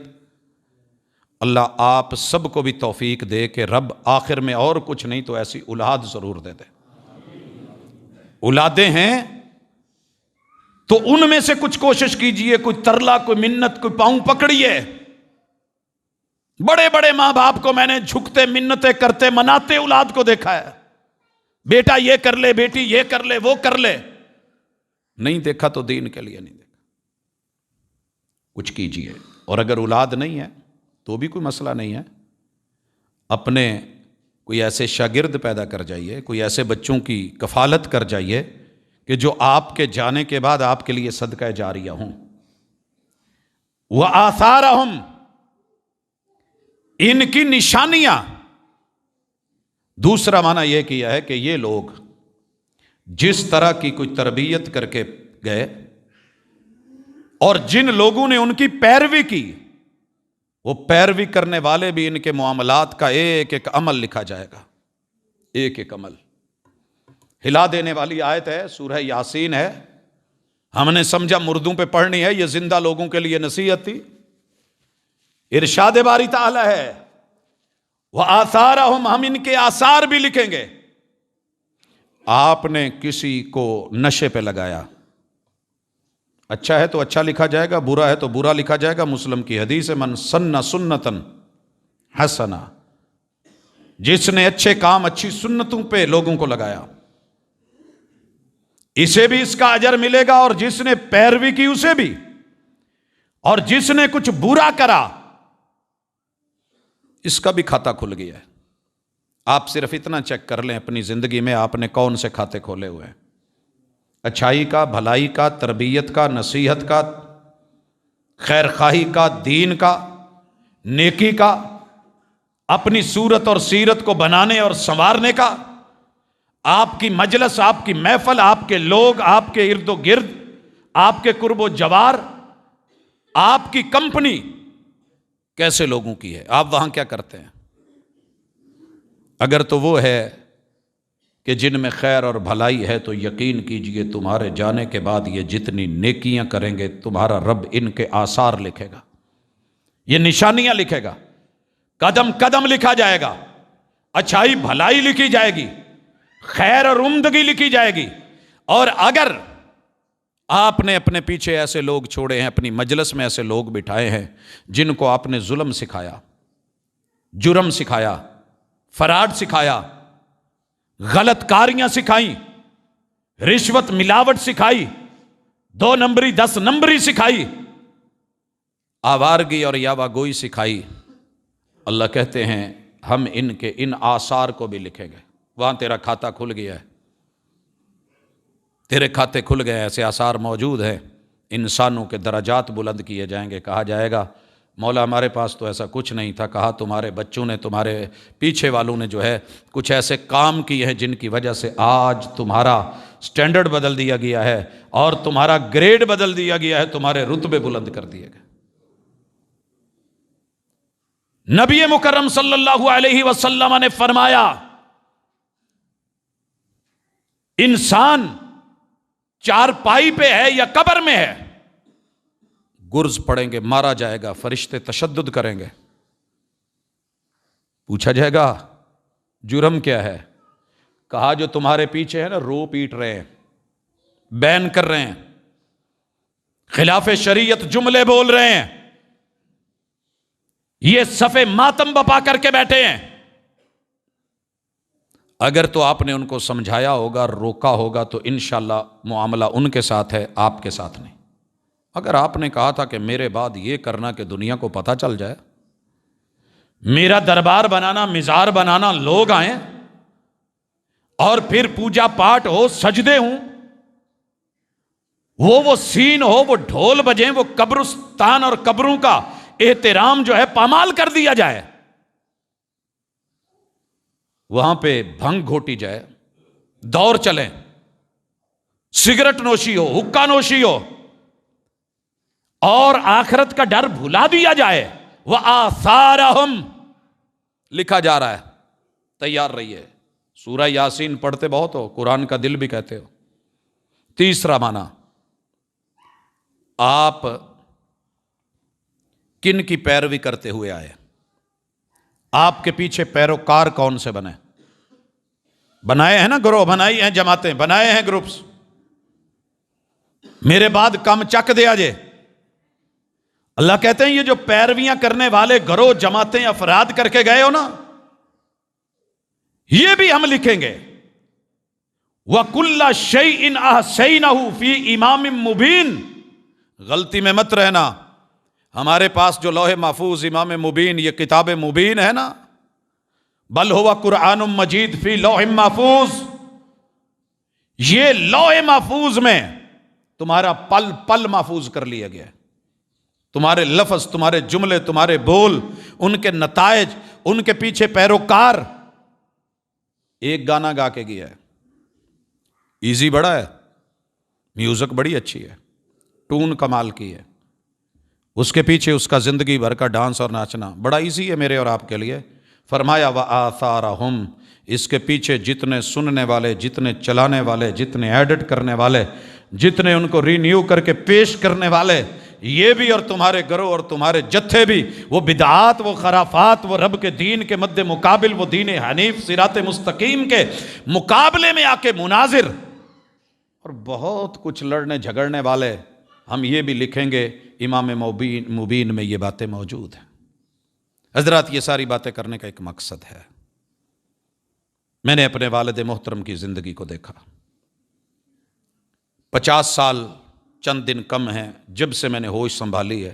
اللہ آپ سب کو بھی توفیق دے کہ رب آخر میں اور کچھ نہیں تو ایسی اولاد ضرور دے دے۔ اولادیں ہیں تو ان میں سے کچھ کوشش کیجئے، کوئی ترلا، کوئی منت، کوئی پاؤں پکڑیے۔ بڑے بڑے ماں باپ کو میں نے جھکتے، منتیں کرتے، مناتے اولاد کو دیکھا ہے، بیٹا یہ کر لے، بیٹی یہ کر لے، وہ کر لے، نہیں دیکھا تو دین کے لیے نہیں دیکھا۔ کچھ کیجئے، اور اگر اولاد نہیں ہے تو بھی کوئی مسئلہ نہیں ہے، اپنے کوئی ایسے شاگرد پیدا کر جائیے، کوئی ایسے بچوں کی کفالت کر جائیے کہ جو آپ کے جانے کے بعد آپ کے لیے صدقہ جاریہ ہوں۔ وَآثَارَهُمْ، ان کی نشانیاں۔ دوسرا معنی یہ کیا ہے کہ یہ لوگ جس طرح کی کوئی تربیت کر کے گئے اور جن لوگوں نے ان کی پیروی کی، وہ پیروی کرنے والے بھی ان کے معاملات کا ایک ایک عمل لکھا جائے گا، ایک ایک عمل۔ ہلا دینے والی آیت ہے، سورہ یاسین ہے، ہم نے سمجھا مردوں پہ پڑھنی ہے، یہ زندہ لوگوں کے لیے نصیحت تھی۔ ارشاد باری تعالی ہے وَآثَارَهُمْ، ہم ان کے آثار بھی لکھیں گے۔ آپ نے کسی کو نشے پہ لگایا، اچھا ہے تو اچھا لکھا جائے گا، برا ہے تو برا لکھا جائے گا۔ مسلم کی حدیث ہے، من سن سنتن حسنہ، جس نے اچھے کام، اچھی سنتوں پہ لوگوں کو لگایا، اسے بھی اس کا اجر ملے گا، اور جس نے پیروی کی اسے بھی، اور جس نے کچھ برا کرا اس کا بھی کھاتا کھل گیا ہے۔ آپ صرف اتنا چیک کر لیں اپنی زندگی میں آپ نے کون سے کھاتے کھولے ہوئے ہیں، اچھائی کا، بھلائی کا، تربیت کا، نصیحت کا، خیر خواہی کا، دین کا، نیکی کا، اپنی صورت اور سیرت کو بنانے اور سنوارنے کا، آپ کی مجلس، آپ کی محفل، آپ کے لوگ، آپ کے ارد و گرد، آپ کے قرب و جوار، آپ کی کمپنی کیسے لوگوں کی ہے، آپ وہاں کیا کرتے ہیں؟ اگر تو وہ ہے کہ جن میں خیر اور بھلائی ہے تو یقین کیجئے تمہارے جانے کے بعد یہ جتنی نیکیاں کریں گے تمہارا رب ان کے آثار لکھے گا، یہ نشانیاں لکھے گا، قدم قدم لکھا جائے گا، اچھائی بھلائی لکھی جائے گی، خیر اور عمدگی لکھی جائے گی۔ اور اگر آپ نے اپنے پیچھے ایسے لوگ چھوڑے ہیں، اپنی مجلس میں ایسے لوگ بٹھائے ہیں جن کو آپ نے ظلم سکھایا، جرم سکھایا، فراڈ سکھایا، غلط کاریاں سکھائیں، رشوت ملاوٹ سکھائی، 2 نمبری 10 نمبری سکھائی، آوارگی اور یاوہ گوئی سکھائی، اللہ کہتے ہیں ہم ان کے ان آثار کو بھی لکھیں گے۔ وہاں تیرا کھاتا کھل گیا ہے، تیرے کھاتے کھل گئے، ایسے آثار موجود ہیں، انسانوں کے درجات بلند کیے جائیں گے۔ کہا جائے گا مولا ہمارے پاس تو ایسا کچھ نہیں تھا، کہا تمہارے بچوں نے، تمہارے پیچھے والوں نے جو ہے کچھ ایسے کام کیے ہیں جن کی وجہ سے آج تمہارا سٹینڈرڈ بدل دیا گیا ہے اور تمہارا گریڈ بدل دیا گیا ہے، تمہارے رتبے بلند کر دیے گئے۔ نبی مکرم صلی اللہ علیہ وسلم نے فرمایا انسان چارپائی پہ ہے یا قبر میں ہے، گرز پڑیں گے، مارا جائے گا، فرشتے تشدد کریں گے، پوچھا جائے گا جرم کیا ہے؟ کہا جو تمہارے پیچھے ہے نا، رو پیٹ رہے ہیں، بین کر رہے ہیں، خلاف شریعت جملے بول رہے ہیں، یہ صفے ماتم بپا کر کے بیٹھے ہیں، اگر تو آپ نے ان کو سمجھایا ہوگا، روکا ہوگا تو انشاءاللہ معاملہ ان کے ساتھ ہے، آپ کے ساتھ نہیں۔ اگر آپ نے کہا تھا کہ میرے بعد یہ کرنا کہ دنیا کو پتہ چل جائے، میرا دربار بنانا، مزار بنانا، لوگ آئیں اور پھر پوجا پاٹ ہو، سجدے ہوں، وہ سین ہو، وہ ڈھول بجیں، وہ قبرستان اور قبروں کا احترام جو ہے پامال کر دیا جائے، وہاں پہ بھنگ گھوٹی جائے، دور چلیں، سگریٹ نوشی ہو، حقہ نوشی ہو، اور آخرت کا ڈر بھلا دیا جائے، وَآثَارَهُمْ لکھا جا رہا ہے، تیار رہیے۔ سورہ یاسین پڑھتے بہت ہو، قرآن کا دل بھی کہتے ہو۔ تیسرا معنی، آپ کن کی پیروی کرتے ہوئے آئے؟ آپ کے پیچھے پیروکار کون سے بنے؟ بنائے ہیں نا گروہ، بنائی ہیں جماعتیں، بنائے ہیں گروپس، میرے بعد کم چک دیا جے۔ اللہ کہتے ہیں یہ جو پیرویاں کرنے والے گروہ، جماعتیں، افراد کر کے گئے ہو نا، یہ بھی ہم لکھیں گے۔ وَكُلَّ شَيْءٍ أَحْصَيْنَاهُ فِي إِمَامٍ مُبِينٍ، غلطی میں مت رہنا، ہمارے پاس جو لوح محفوظ امام مبین، یہ کتاب مبین ہے نا، بل ہوا قرآن مجید فی لوح محفوظ، یہ لوح محفوظ میں تمہارا پل پل محفوظ کر لیا گیا ہے، تمہارے لفظ، تمہارے جملے، تمہارے بول، ان کے نتائج، ان کے پیچھے پیروکار۔ ایک گانا گا کے گیا ہے، ایزی بڑا ہے، میوزک بڑی اچھی ہے، ٹون کمال کی ہے، اس کے پیچھے اس کا زندگی بھر کا ڈانس اور ناچنا بڑا ایزی ہے میرے اور آپ کے لیے۔ فرمایا وَآثَارَهُمْ، اس کے پیچھے جتنے سننے والے، جتنے چلانے والے، جتنے ایڈٹ کرنے والے، جتنے ان کو رینیو کر کے پیش کرنے والے، یہ بھی اور تمہارے گروہ اور تمہارے جتھے بھی، وہ بدعات، وہ خرافات، وہ رب کے دین کے مد مقابل، وہ دین حنیف صراط مستقیم کے مقابلے میں آ کے مناظر اور بہت کچھ لڑنے جھگڑنے والے، ہم یہ بھی لکھیں گے امام مبین میں یہ باتیں موجود ہیں۔ حضرات، یہ ساری باتیں کرنے کا ایک مقصد ہے۔ میں نے اپنے والد محترم کی زندگی کو دیکھا، 50 سال چند دن کم ہیں جب سے میں نے ہوش سنبھالی ہے،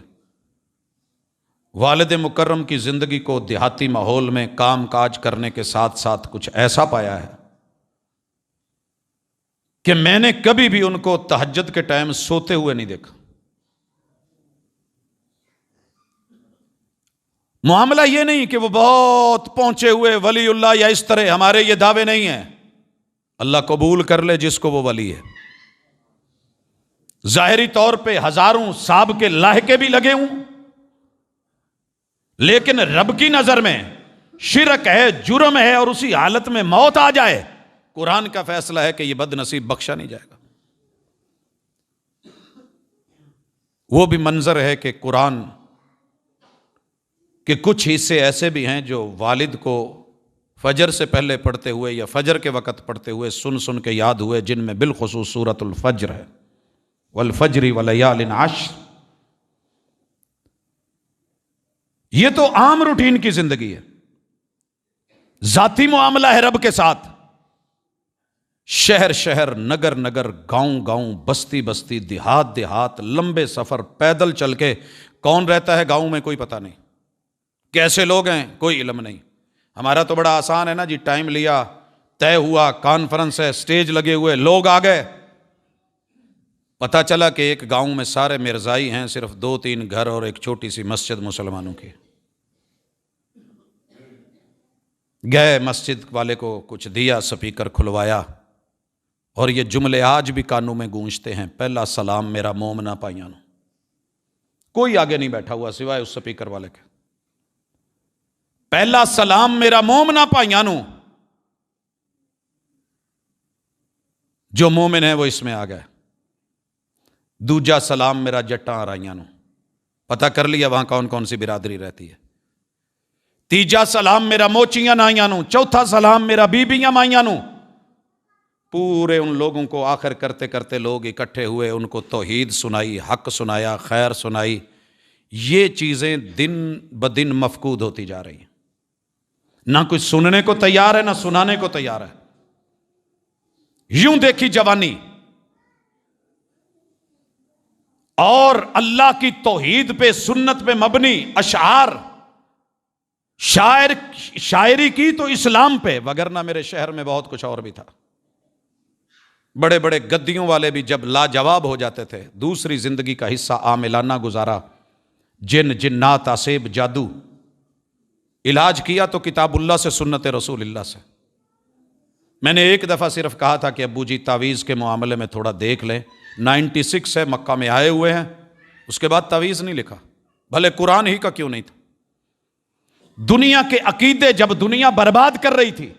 والد مکرم کی زندگی کو دیہاتی ماحول میں کام کاج کرنے کے ساتھ ساتھ کچھ ایسا پایا ہے کہ میں نے کبھی بھی ان کو تہجد کے ٹائم سوتے ہوئے نہیں دیکھا۔ معاملہ یہ نہیں کہ وہ بہت پہنچے ہوئے ولی اللہ یا اس طرح، ہمارے یہ دعوے نہیں ہیں۔ اللہ قبول کر لے جس کو وہ ولی ہے۔ ظاہری طور پہ ہزاروں صاحب کے لاحقے بھی لگے ہوں، لیکن رب کی نظر میں شرک ہے، جرم ہے، اور اسی حالت میں موت آ جائے، قرآن کا فیصلہ ہے کہ یہ بد نصیب بخشا نہیں جائے گا۔ وہ بھی منظر ہے کہ قرآن کہ کچھ حصے ایسے بھی ہیں جو والد کو فجر سے پہلے پڑھتے ہوئے یا فجر کے وقت پڑھتے ہوئے سن کے یاد ہوئے، جن میں بالخصوص سورۃ الفجر ہے، والفجر ولیال عشر۔ یہ تو عام روٹین کی زندگی ہے، ذاتی معاملہ ہے رب کے ساتھ۔ شہر شہر، نگر نگر، گاؤں گاؤں، بستی بستی، دیہات دیہات، لمبے سفر پیدل چل کے۔ کون رہتا ہے گاؤں میں کوئی پتہ نہیں، کیسے لوگ ہیں کوئی علم نہیں۔ ہمارا تو بڑا آسان ہے نا جی، ٹائم لیا، طے ہوا، کانفرنس ہے، سٹیج لگے ہوئے، لوگ آ گئے، پتہ چلا کہ ایک گاؤں میں سارے مرزائی ہیں، صرف 2-3 گھر اور ایک چھوٹی سی مسجد مسلمانوں کی۔ گئے مسجد والے کو کچھ دیا، سپیکر کھلوایا، اور یہ جملے آج بھی کانوں میں گونجتے ہیں، پہلا سلام میرا مومنا پائیانو۔ کوئی آگے نہیں بیٹھا ہوا سوائے اس سپیکر والے کے۔ پہلا سلام میرا مومنا پائیانو، جو مومن ہے وہ اس میں آ گئے۔ دوجا سلام میرا جٹاں آرائیانو، پتہ کر لیا وہاں کون کون سی برادری رہتی ہے۔ تیجا سلام میرا موچیاں نائیانو، چوتھا سلام میرا بیبیاں مائیانو۔ پورے ان لوگوں کو آخر کرتے کرتے لوگ اکٹھے ہوئے، ان کو توحید سنائی، حق سنایا، خیر سنائی۔ یہ چیزیں دن بدن مفقود ہوتی جا رہی ہیں، نہ کوئی سننے کو تیار ہے نہ سنانے کو تیار ہے۔ یوں دیکھی جوانی، اور اللہ کی توحید پہ سنت پہ مبنی اشعار، شاعری کی تو اسلام پہ، وگرنہ میرے شہر میں بہت کچھ اور بھی تھا۔ بڑے بڑے گدیوں والے بھی جب لاجواب ہو جاتے تھے، دوسری زندگی کا حصہ عاملانہ گزارا، جن جنات آسیب جادو، علاج کیا تو کتاب اللہ سے، سنت رسول اللہ سے۔ میں نے ایک دفعہ صرف کہا تھا کہ ابو جی تعویذ کے معاملے میں تھوڑا دیکھ لیں، 96 ہے، مکہ میں آئے ہوئے ہیں، اس کے بعد تعویذ نہیں لکھا، بھلے قرآن ہی کا کیوں نہیں تھا۔ دنیا کے عقیدے جب دنیا برباد کر رہی تھی،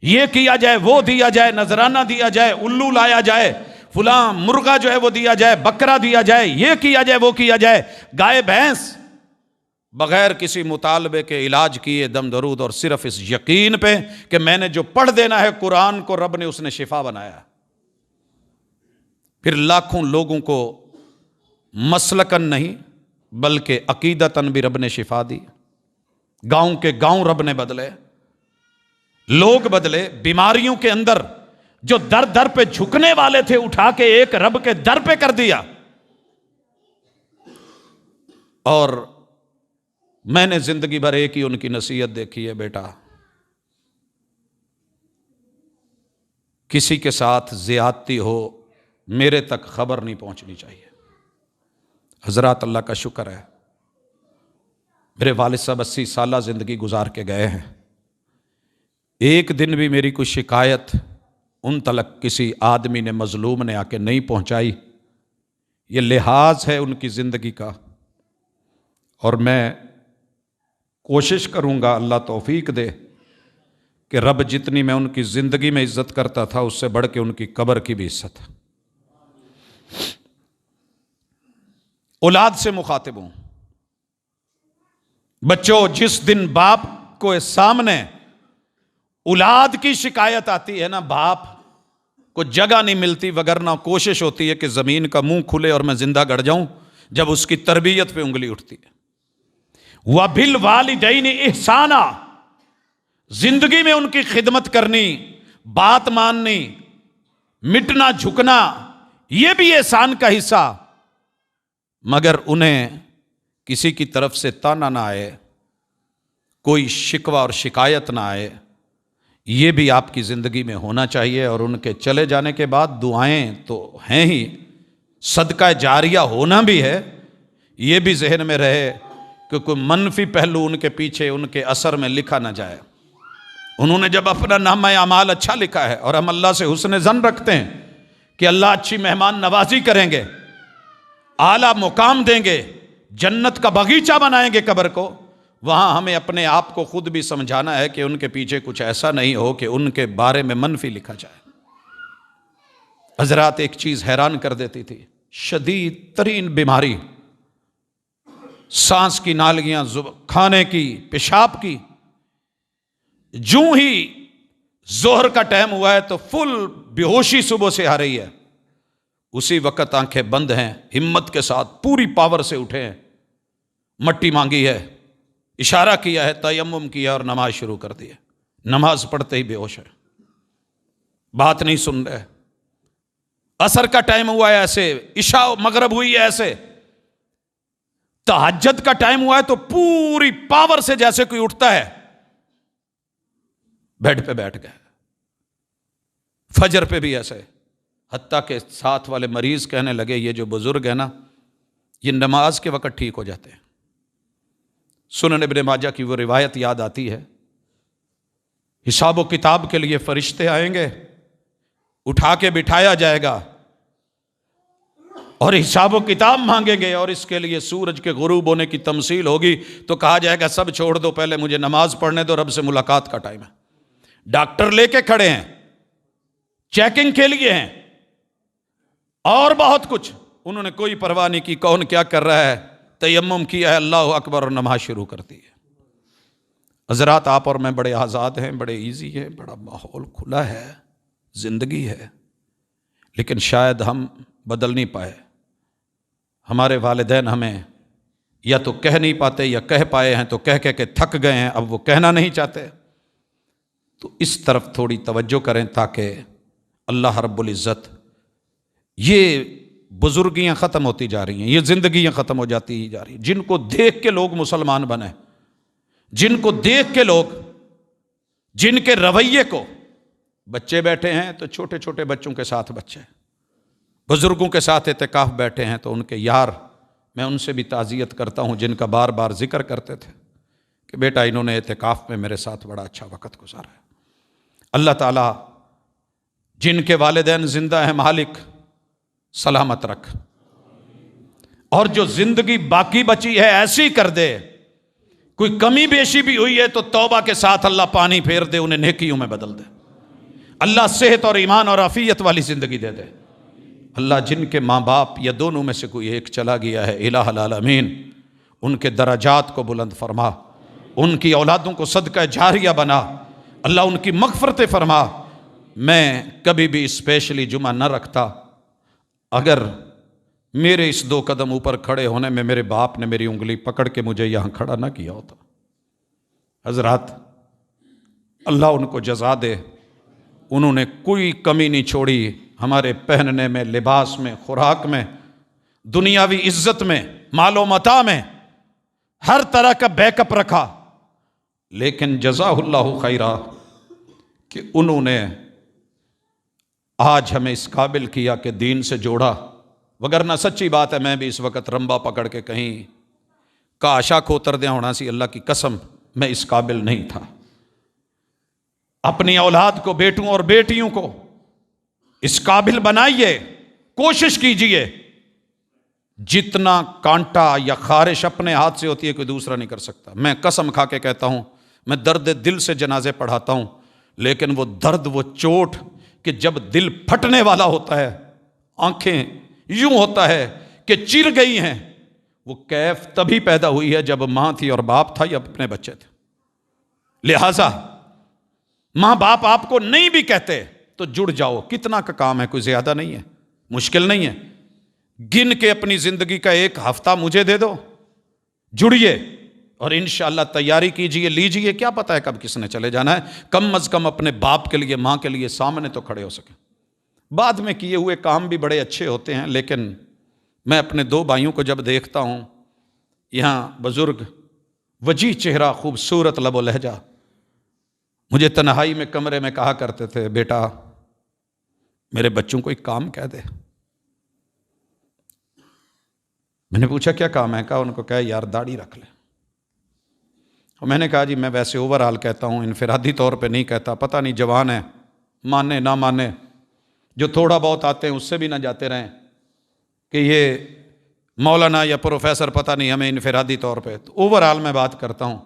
یہ کیا جائے، وہ دیا جائے، نذرانہ دیا جائے، الو لایا جائے، فلاں مرغا جو ہے وہ دیا جائے، بکرا دیا جائے، یہ کیا جائے، وہ کیا جائے، گائے بھینس، بغیر کسی مطالبے کے علاج کیے، دم درود، اور صرف اس یقین پہ کہ میں نے جو پڑھ دینا ہے قرآن کو، رب نے اس نے شفا بنایا۔ پھر لاکھوں لوگوں کو مسلکن نہیں بلکہ عقیدتاً بھی رب نے شفا دی۔ گاؤں کے گاؤں رب نے بدلے، لوگ بدلے، بیماریوں کے اندر جو در در پہ جھکنے والے تھے اٹھا کے ایک رب کے در پہ کر دیا۔ اور میں نے زندگی بھر ایک ہی ان کی نصیحت دیکھی ہے، بیٹا کسی کے ساتھ زیادتی ہو میرے تک خبر نہیں پہنچنی چاہیے۔ حضرات اللہ کا شکر ہے، میرے والد صاحب 80 سالہ زندگی گزار کے گئے ہیں، ایک دن بھی میری کوئی شکایت ان تلک کسی آدمی نے، مظلوم نے آ کے نہیں پہنچائی۔ یہ لحاظ ہے ان کی زندگی کا، اور میں کوشش کروں گا، اللہ توفیق دے کہ رب جتنی میں ان کی زندگی میں عزت کرتا تھا اس سے بڑھ کے ان کی قبر کی بھی عزت ہے۔ اولاد سے مخاطب ہوں، بچوں جس دن باپ کو سامنے اولاد کی شکایت آتی ہے نا، باپ کو جگہ نہیں ملتی، وگرنہ کوشش ہوتی ہے کہ زمین کا منہ کھلے اور میں زندہ گڑ جاؤں جب اس کی تربیت پہ انگلی اٹھتی ہے۔ وَبِالْوَالِدَيْنِ إِحْسَانًا، زندگی میں ان کی خدمت کرنی، بات ماننی، مٹنا جھکنا، یہ بھی احسان کا حصہ، مگر انہیں کسی کی طرف سے تانا نہ آئے، کوئی شکوہ اور شکایت نہ آئے، یہ بھی آپ کی زندگی میں ہونا چاہیے۔ اور ان کے چلے جانے کے بعد دعائیں تو ہیں ہی، صدقہ جاریہ ہونا بھی ہے۔ یہ بھی ذہن میں رہے کہ کوئی منفی پہلو ان کے پیچھے، ان کے اثر میں لکھا نہ جائے۔ انہوں نے جب اپنا نامہ اعمال اچھا لکھا ہے، اور ہم اللہ سے حسن ظن رکھتے ہیں کہ اللہ اچھی مہمان نوازی کریں گے، اعلیٰ مقام دیں گے، جنت کا باغیچہ بنائیں گے قبر کو، وہاں ہمیں اپنے آپ کو خود بھی سمجھانا ہے کہ ان کے پیچھے کچھ ایسا نہیں ہو کہ ان کے بارے میں منفی لکھا جائے۔ حضرات، ایک چیز حیران کر دیتی تھی، شدید ترین بیماری، سانس کی نالیاں، کھانے کی، پیشاب کی، جوں ہی ظہر کا ٹائم ہوا ہے تو فل بے ہوشی صبح سے آ رہی ہے، اسی وقت آنکھیں بند ہیں، ہمت کے ساتھ پوری پاور سے اٹھے ہیں، مٹی مانگی ہے، اشارہ کیا ہے، تیمم کیا اور نماز شروع کر دی ہے۔ نماز پڑھتے ہی بے ہوش ہے، بات نہیں سن رہے۔ عصر کا ٹائم ہوا ہے ایسے، عشاء مغرب ہوئی ہے ایسے، تہجد کا ٹائم ہوا ہے تو پوری پاور سے جیسے کوئی اٹھتا ہے، بیڈ پہ بیٹھ گئے۔ فجر پہ بھی ایسے، حتیٰ کہ ساتھ والے مریض کہنے لگے یہ جو بزرگ ہے نا، یہ نماز کے وقت ٹھیک ہو جاتے ہیں۔ سنن ابن ماجہ کی وہ روایت یاد آتی ہے، حساب و کتاب کے لیے فرشتے آئیں گے، اٹھا کے بٹھایا جائے گا اور حساب و کتاب مانگیں گے، اور اس کے لیے سورج کے غروب ہونے کی تمثیل ہوگی تو کہا جائے گا سب چھوڑ دو، پہلے مجھے نماز پڑھنے دو، رب سے ملاقات کا ٹائم ہے۔ ڈاکٹر لے کے کھڑے ہیں، چیکنگ کے لیے ہیں، اور بہت کچھ، انہوں نے کوئی پرواہ نہیں کی کون کیا کر رہا ہے، تیمم کیا ہے، اللہ اکبر، اور نماز شروع کر دی ہے۔ حضرات، آپ اور میں بڑے آزاد ہیں، بڑے ایزی ہیں، بڑا ماحول کھلا ہے، زندگی ہے، لیکن شاید ہم بدل نہیں پائے۔ ہمارے والدین ہمیں یا تو کہہ نہیں پاتے یا کہہ پائے ہیں تو کہہ کے تھک گئے ہیں، اب وہ کہنا نہیں چاہتے۔ تو اس طرف تھوڑی توجہ کریں تاکہ اللہ رب العزت، یہ بزرگیاں ختم ہوتی جا رہی ہیں، یہ زندگیاں ختم ہو جاتی ہی جا رہی ہیں، جن کو دیکھ کے لوگ مسلمان بنے، جن کو دیکھ کے لوگ، جن کے رویے کو، بچے بیٹھے ہیں تو چھوٹے چھوٹے بچوں کے ساتھ بچے، بزرگوں کے ساتھ اعتکاف بیٹھے ہیں تو ان کے یار، میں ان سے بھی تعزیت کرتا ہوں جن کا بار بار ذکر کرتے تھے کہ بیٹا انہوں نے اعتکاف میں میرے ساتھ بڑا اچھا وقت گزارا ہے۔ اللہ تعالیٰ جن کے والدین زندہ ہیں مالک سلامت رکھ، اور جو زندگی باقی بچی ہے ایسی کر دے، کوئی کمی بیشی بھی ہوئی ہے تو توبہ کے ساتھ اللہ پانی پھیر دے، انہیں نیکیوں میں بدل دے، اللہ صحت اور ایمان اور عافیت والی زندگی دے دے۔ اللہ جن کے ماں باپ یا دونوں میں سے کوئی ایک چلا گیا ہے، الہ العالمین ان کے درجات کو بلند فرما، ان کی اولادوں کو صدقہ جاریہ بنا، اللہ ان کی مغفرت فرما۔ میں کبھی بھی اسپیشلی جمعہ نہ رکھتا اگر میرے اس 2 قدم اوپر کھڑے ہونے میں میرے باپ نے میری انگلی پکڑ کے مجھے یہاں کھڑا نہ کیا ہوتا۔ حضرات، اللہ ان کو جزا دے، انہوں نے کوئی کمی نہیں چھوڑی، ہمارے پہننے میں، لباس میں، خوراک میں، دنیاوی عزت میں، مال و متاع میں، ہر طرح کا بیک اپ رکھا، لیکن جزاہ اللہ خیرہ کہ انہوں نے آج ہمیں اس قابل کیا کہ دین سے جوڑا، وگرنہ سچی بات ہے میں بھی اس وقت رمبا پکڑ کے کہیں کاشا کھوتر دیا ہونا سی، اللہ کی قسم میں اس قابل نہیں تھا۔ اپنی اولاد کو، بیٹوں اور بیٹیوں کو اس قابل بنائیے، کوشش کیجئے، جتنا کانٹا یا خارش اپنے ہاتھ سے ہوتی ہے کوئی دوسرا نہیں کر سکتا۔ میں قسم کھا کے کہتا ہوں، میں درد دل سے جنازے پڑھاتا ہوں، لیکن وہ درد، وہ چوٹ کہ جب دل پھٹنے والا ہوتا ہے، آنکھیں یوں ہوتا ہے کہ چر گئی ہیں، وہ کیف تبھی پیدا ہوئی ہے جب ماں تھی اور باپ تھا یا اپنے بچے تھے۔ لہٰذا ماں باپ آپ کو نہیں بھی کہتے تو جڑ جاؤ، کتنا کا کام ہے، کوئی زیادہ نہیں ہے، مشکل نہیں ہے، گن کے اپنی زندگی کا 1 ہفتہ مجھے دے دو، جڑیے اور انشاءاللہ تیاری کیجئے، لیجئے، کیا پتہ ہے کب کس نے چلے جانا ہے، کم از کم اپنے باپ کے لیے، ماں کے لیے سامنے تو کھڑے ہو سکیں۔ بعد میں کیے ہوئے کام بھی بڑے اچھے ہوتے ہیں، لیکن میں اپنے 2 بھائیوں کو جب دیکھتا ہوں، یہاں بزرگ وجیح چہرہ، خوبصورت لب و لہجہ، مجھے تنہائی میں کمرے میں کہا کرتے تھے، بیٹا میرے بچوں کو ایک کام کہہ دے۔ میں نے پوچھا کیا کام ہے؟ کہا ان کو کہا یار داڑھی رکھ لے۔ اور میں نے کہا جی میں ویسے اوور آل کہتا ہوں، انفرادی طور پہ نہیں کہتا، پتہ نہیں جوان ہے، مانے نہ مانے، جو تھوڑا بہت آتے ہیں اس سے بھی نہ جاتے رہیں کہ یہ مولانا یا پروفیسر پتہ نہیں ہمیں انفرادی طور پہ، تو اوور آل میں بات کرتا ہوں۔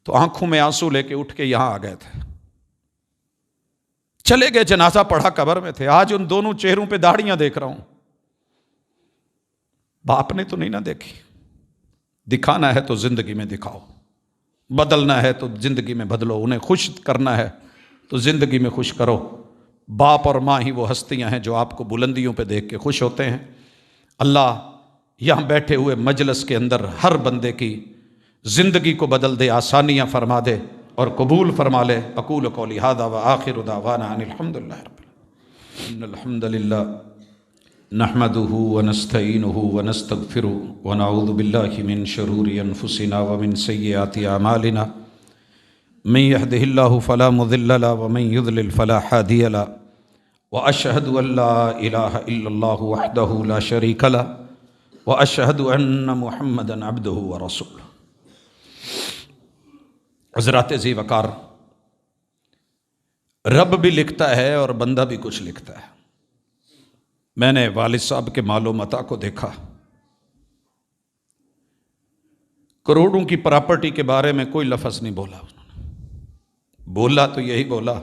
تو آنکھوں میں آنسو لے کے اٹھ کے یہاں آ گئے تھے، چلے گئے، جنازہ پڑھا، قبر میں تھے۔ آج ان دونوں چہروں پہ داڑھیاں دیکھ رہا ہوں۔ باپ نے تو نہیں نہ دیکھی۔ دکھانا ہے تو زندگی میں دکھاؤ، بدلنا ہے تو زندگی میں بدلو، انہیں خوش کرنا ہے تو زندگی میں خوش کرو۔ باپ اور ماں ہی وہ ہستیاں ہیں جو آپ کو بلندیوں پہ دیکھ کے خوش ہوتے ہیں۔ اللہ یہاں بیٹھے ہوئے مجلس کے اندر ہر بندے کی زندگی کو بدل دے، آسانیاں فرما دے اور قبول فرما لے۔ اقول قولی ھذا وآخر دعوانا ان الحمد للہ رب العالمین۔ ان الحمد للہ نحمده ونستعینه ونستغفره ونعوذ باللہ من شرور انفسنا ومن سیئات اعمالنا، من يهده اللہ فلا مضل له ومن يضلل فلا هادی له، واشهد ان لا الہ الا اللہ وحدہ لا شریک له، واشهد ان محمدا عبدہ ورسولہ۔ حضرات ذی وقار، رب بھی لکھتا ہے اور بندہ بھی کچھ لکھتا ہے۔ میں نے والد صاحب کے مال و متاع کو دیکھا، کروڑوں کی پراپرٹی کے بارے میں کوئی لفظ نہیں بولا انہوں نے۔ بولا تو یہی بولا،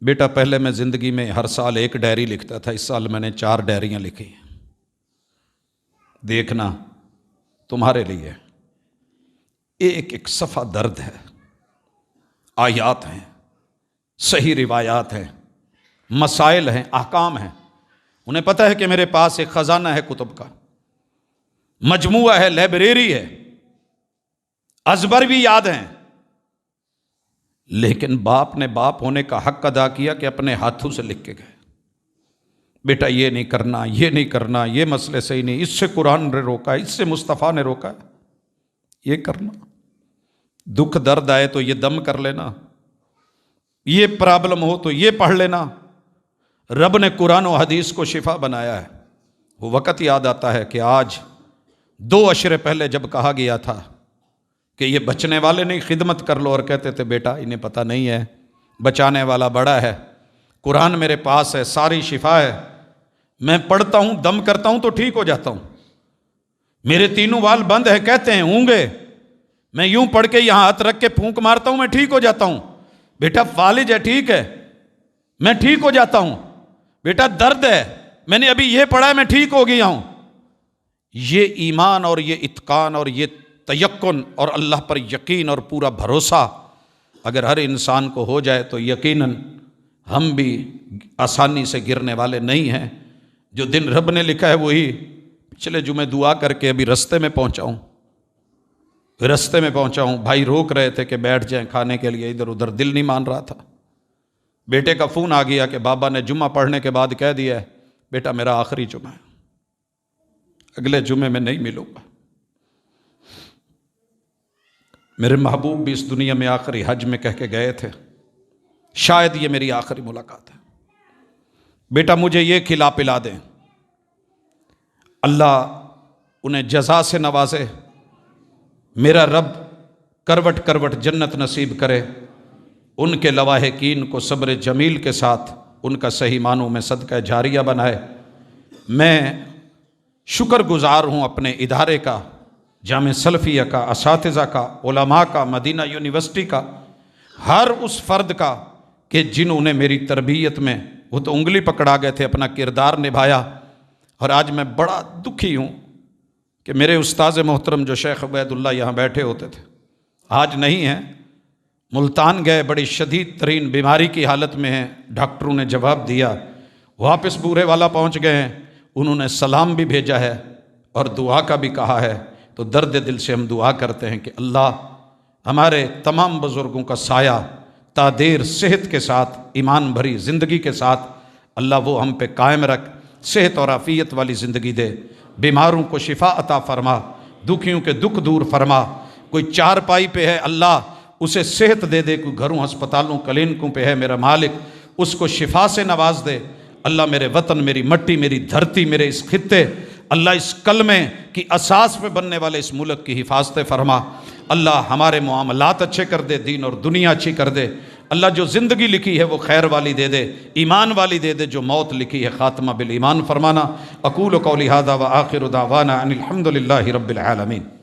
بیٹا پہلے میں زندگی میں ہر سال ایک ڈائری لکھتا تھا، اس سال میں نے 4 ڈائریاں لکھی ہیں، دیکھنا تمہارے لیے۔ ایک ایک صفحہ درد ہے، آیات ہیں، صحیح روایات ہیں، مسائل ہیں، احکام ہیں۔ انہیں پتہ ہے کہ میرے پاس ایک خزانہ ہے کتب کا، مجموعہ ہے، لائبریری ہے، ازبر بھی یاد ہیں۔ لیکن باپ نے باپ ہونے کا حق ادا کیا کہ اپنے ہاتھوں سے لکھ کے گئے، بیٹا یہ نہیں کرنا، یہ نہیں کرنا، یہ مسئلے صحیح نہیں، اس سے قرآن نے روکا، اس سے مصطفیٰ نے روکا، یہ کرنا۔ دکھ درد آئے تو یہ دم کر لینا، یہ پرابلم ہو تو یہ پڑھ لینا۔ رب نے قرآن و حدیث کو شفا بنایا ہے۔ وہ وقت یاد آتا ہے کہ آج 2 عشرے پہلے جب کہا گیا تھا کہ یہ بچنے والے نہیں، خدمت کر لو، اور کہتے تھے بیٹا انہیں پتہ نہیں ہے، بچانے والا بڑا ہے، قرآن میرے پاس ہے، ساری شفا ہے، میں پڑھتا ہوں، دم کرتا ہوں تو ٹھیک ہو جاتا ہوں، میرے تینوں وال بند ہے، کہتے ہیں ہوں گے، میں یوں پڑھ کے یہاں ہاتھ رکھ کے پھونک مارتا ہوں، میں ٹھیک ہو جاتا ہوں۔ بیٹا فالج ہے، ٹھیک ہے، میں ٹھیک ہو جاتا ہوں۔ بیٹا درد ہے، میں نے ابھی یہ پڑھا ہے، میں ٹھیک ہو گیا ہوں۔ یہ ایمان اور یہ اتقان اور یہ تیقن اور اللہ پر یقین اور پورا بھروسہ اگر ہر انسان کو ہو جائے تو یقیناً ہم بھی آسانی سے گرنے والے نہیں ہیں۔ جو دن رب نے لکھا ہے وہی پچھلے جمعے دعا کر کے ابھی رستے میں پہنچا ہوں، بھائی روک رہے تھے کہ بیٹھ جائیں کھانے کے لیے، ادھر ادھر دل نہیں مان رہا تھا۔ بیٹے کا فون آ گیا کہ بابا نے جمعہ پڑھنے کے بعد کہہ دیا ہے بیٹا میرا آخری جمعہ ہے، اگلے جمعے میں نہیں ملوں گا۔ میرے محبوب بھی اس دنیا میں آخری حج میں کہہ کے گئے تھے شاید یہ میری آخری ملاقات ہے، بیٹا مجھے یہ کھلا پلا دیں۔ اللہ انہیں جزا سے نوازے، میرا رب کروٹ کروٹ جنت نصیب کرے، ان کے لواحقین کو صبر جمیل کے ساتھ ان کا صحیح معنوں میں صدقہ جاریہ بنائے۔ میں شکر گزار ہوں اپنے ادارے کا، جامع سلفیہ کا، اساتذہ کا، علماء کا، مدینہ یونیورسٹی کا، ہر اس فرد کا کہ جنہوں نے میری تربیت میں، وہ تو انگلی پکڑا گئے تھے، اپنا کردار نبھایا۔ اور آج میں بڑا دکھی ہوں کہ میرے استاذ محترم جو شیخ عبید اللہ یہاں بیٹھے ہوتے تھے، آج نہیں ہیں، ملتان گئے، بڑی شدید ترین بیماری کی حالت میں ہیں، ڈاکٹروں نے جواب دیا، واپس بورے والا پہنچ گئے ہیں، انہوں نے سلام بھی بھیجا ہے اور دعا کا بھی کہا ہے۔ تو درد دل سے ہم دعا کرتے ہیں کہ اللہ ہمارے تمام بزرگوں کا سایہ تا دیر صحت کے ساتھ، ایمان بھری زندگی کے ساتھ اللہ وہ ہم پہ قائم رکھ، صحت اور عافیت والی زندگی دے۔ بیماروں کو شفا عطا فرما، دکھیوں کے دکھ دور فرما۔ کوئی چارپائی پہ ہے اللہ اسے صحت دے دے، کوئی گھروں ہسپتالوں کلینکوں پہ ہے میرا مالک اس کو شفا سے نواز دے۔ اللہ میرے وطن، میری مٹی، میری دھرتی، میرے اس خطے، اللہ اس کلمے کی اساس پہ بننے والے اس ملک کی حفاظت فرما۔ اللہ ہمارے معاملات اچھے کر دے، دین اور دنیا اچھی کر دے۔ اللہ جو زندگی لکھی ہے وہ خیر والی دے دے، ایمان والی دے دے، جو موت لکھی ہے خاتمہ بالایمان فرمانا۔ اقول قولی ھذا وآخر دعوانا ان الحمد للہ رب العالمین۔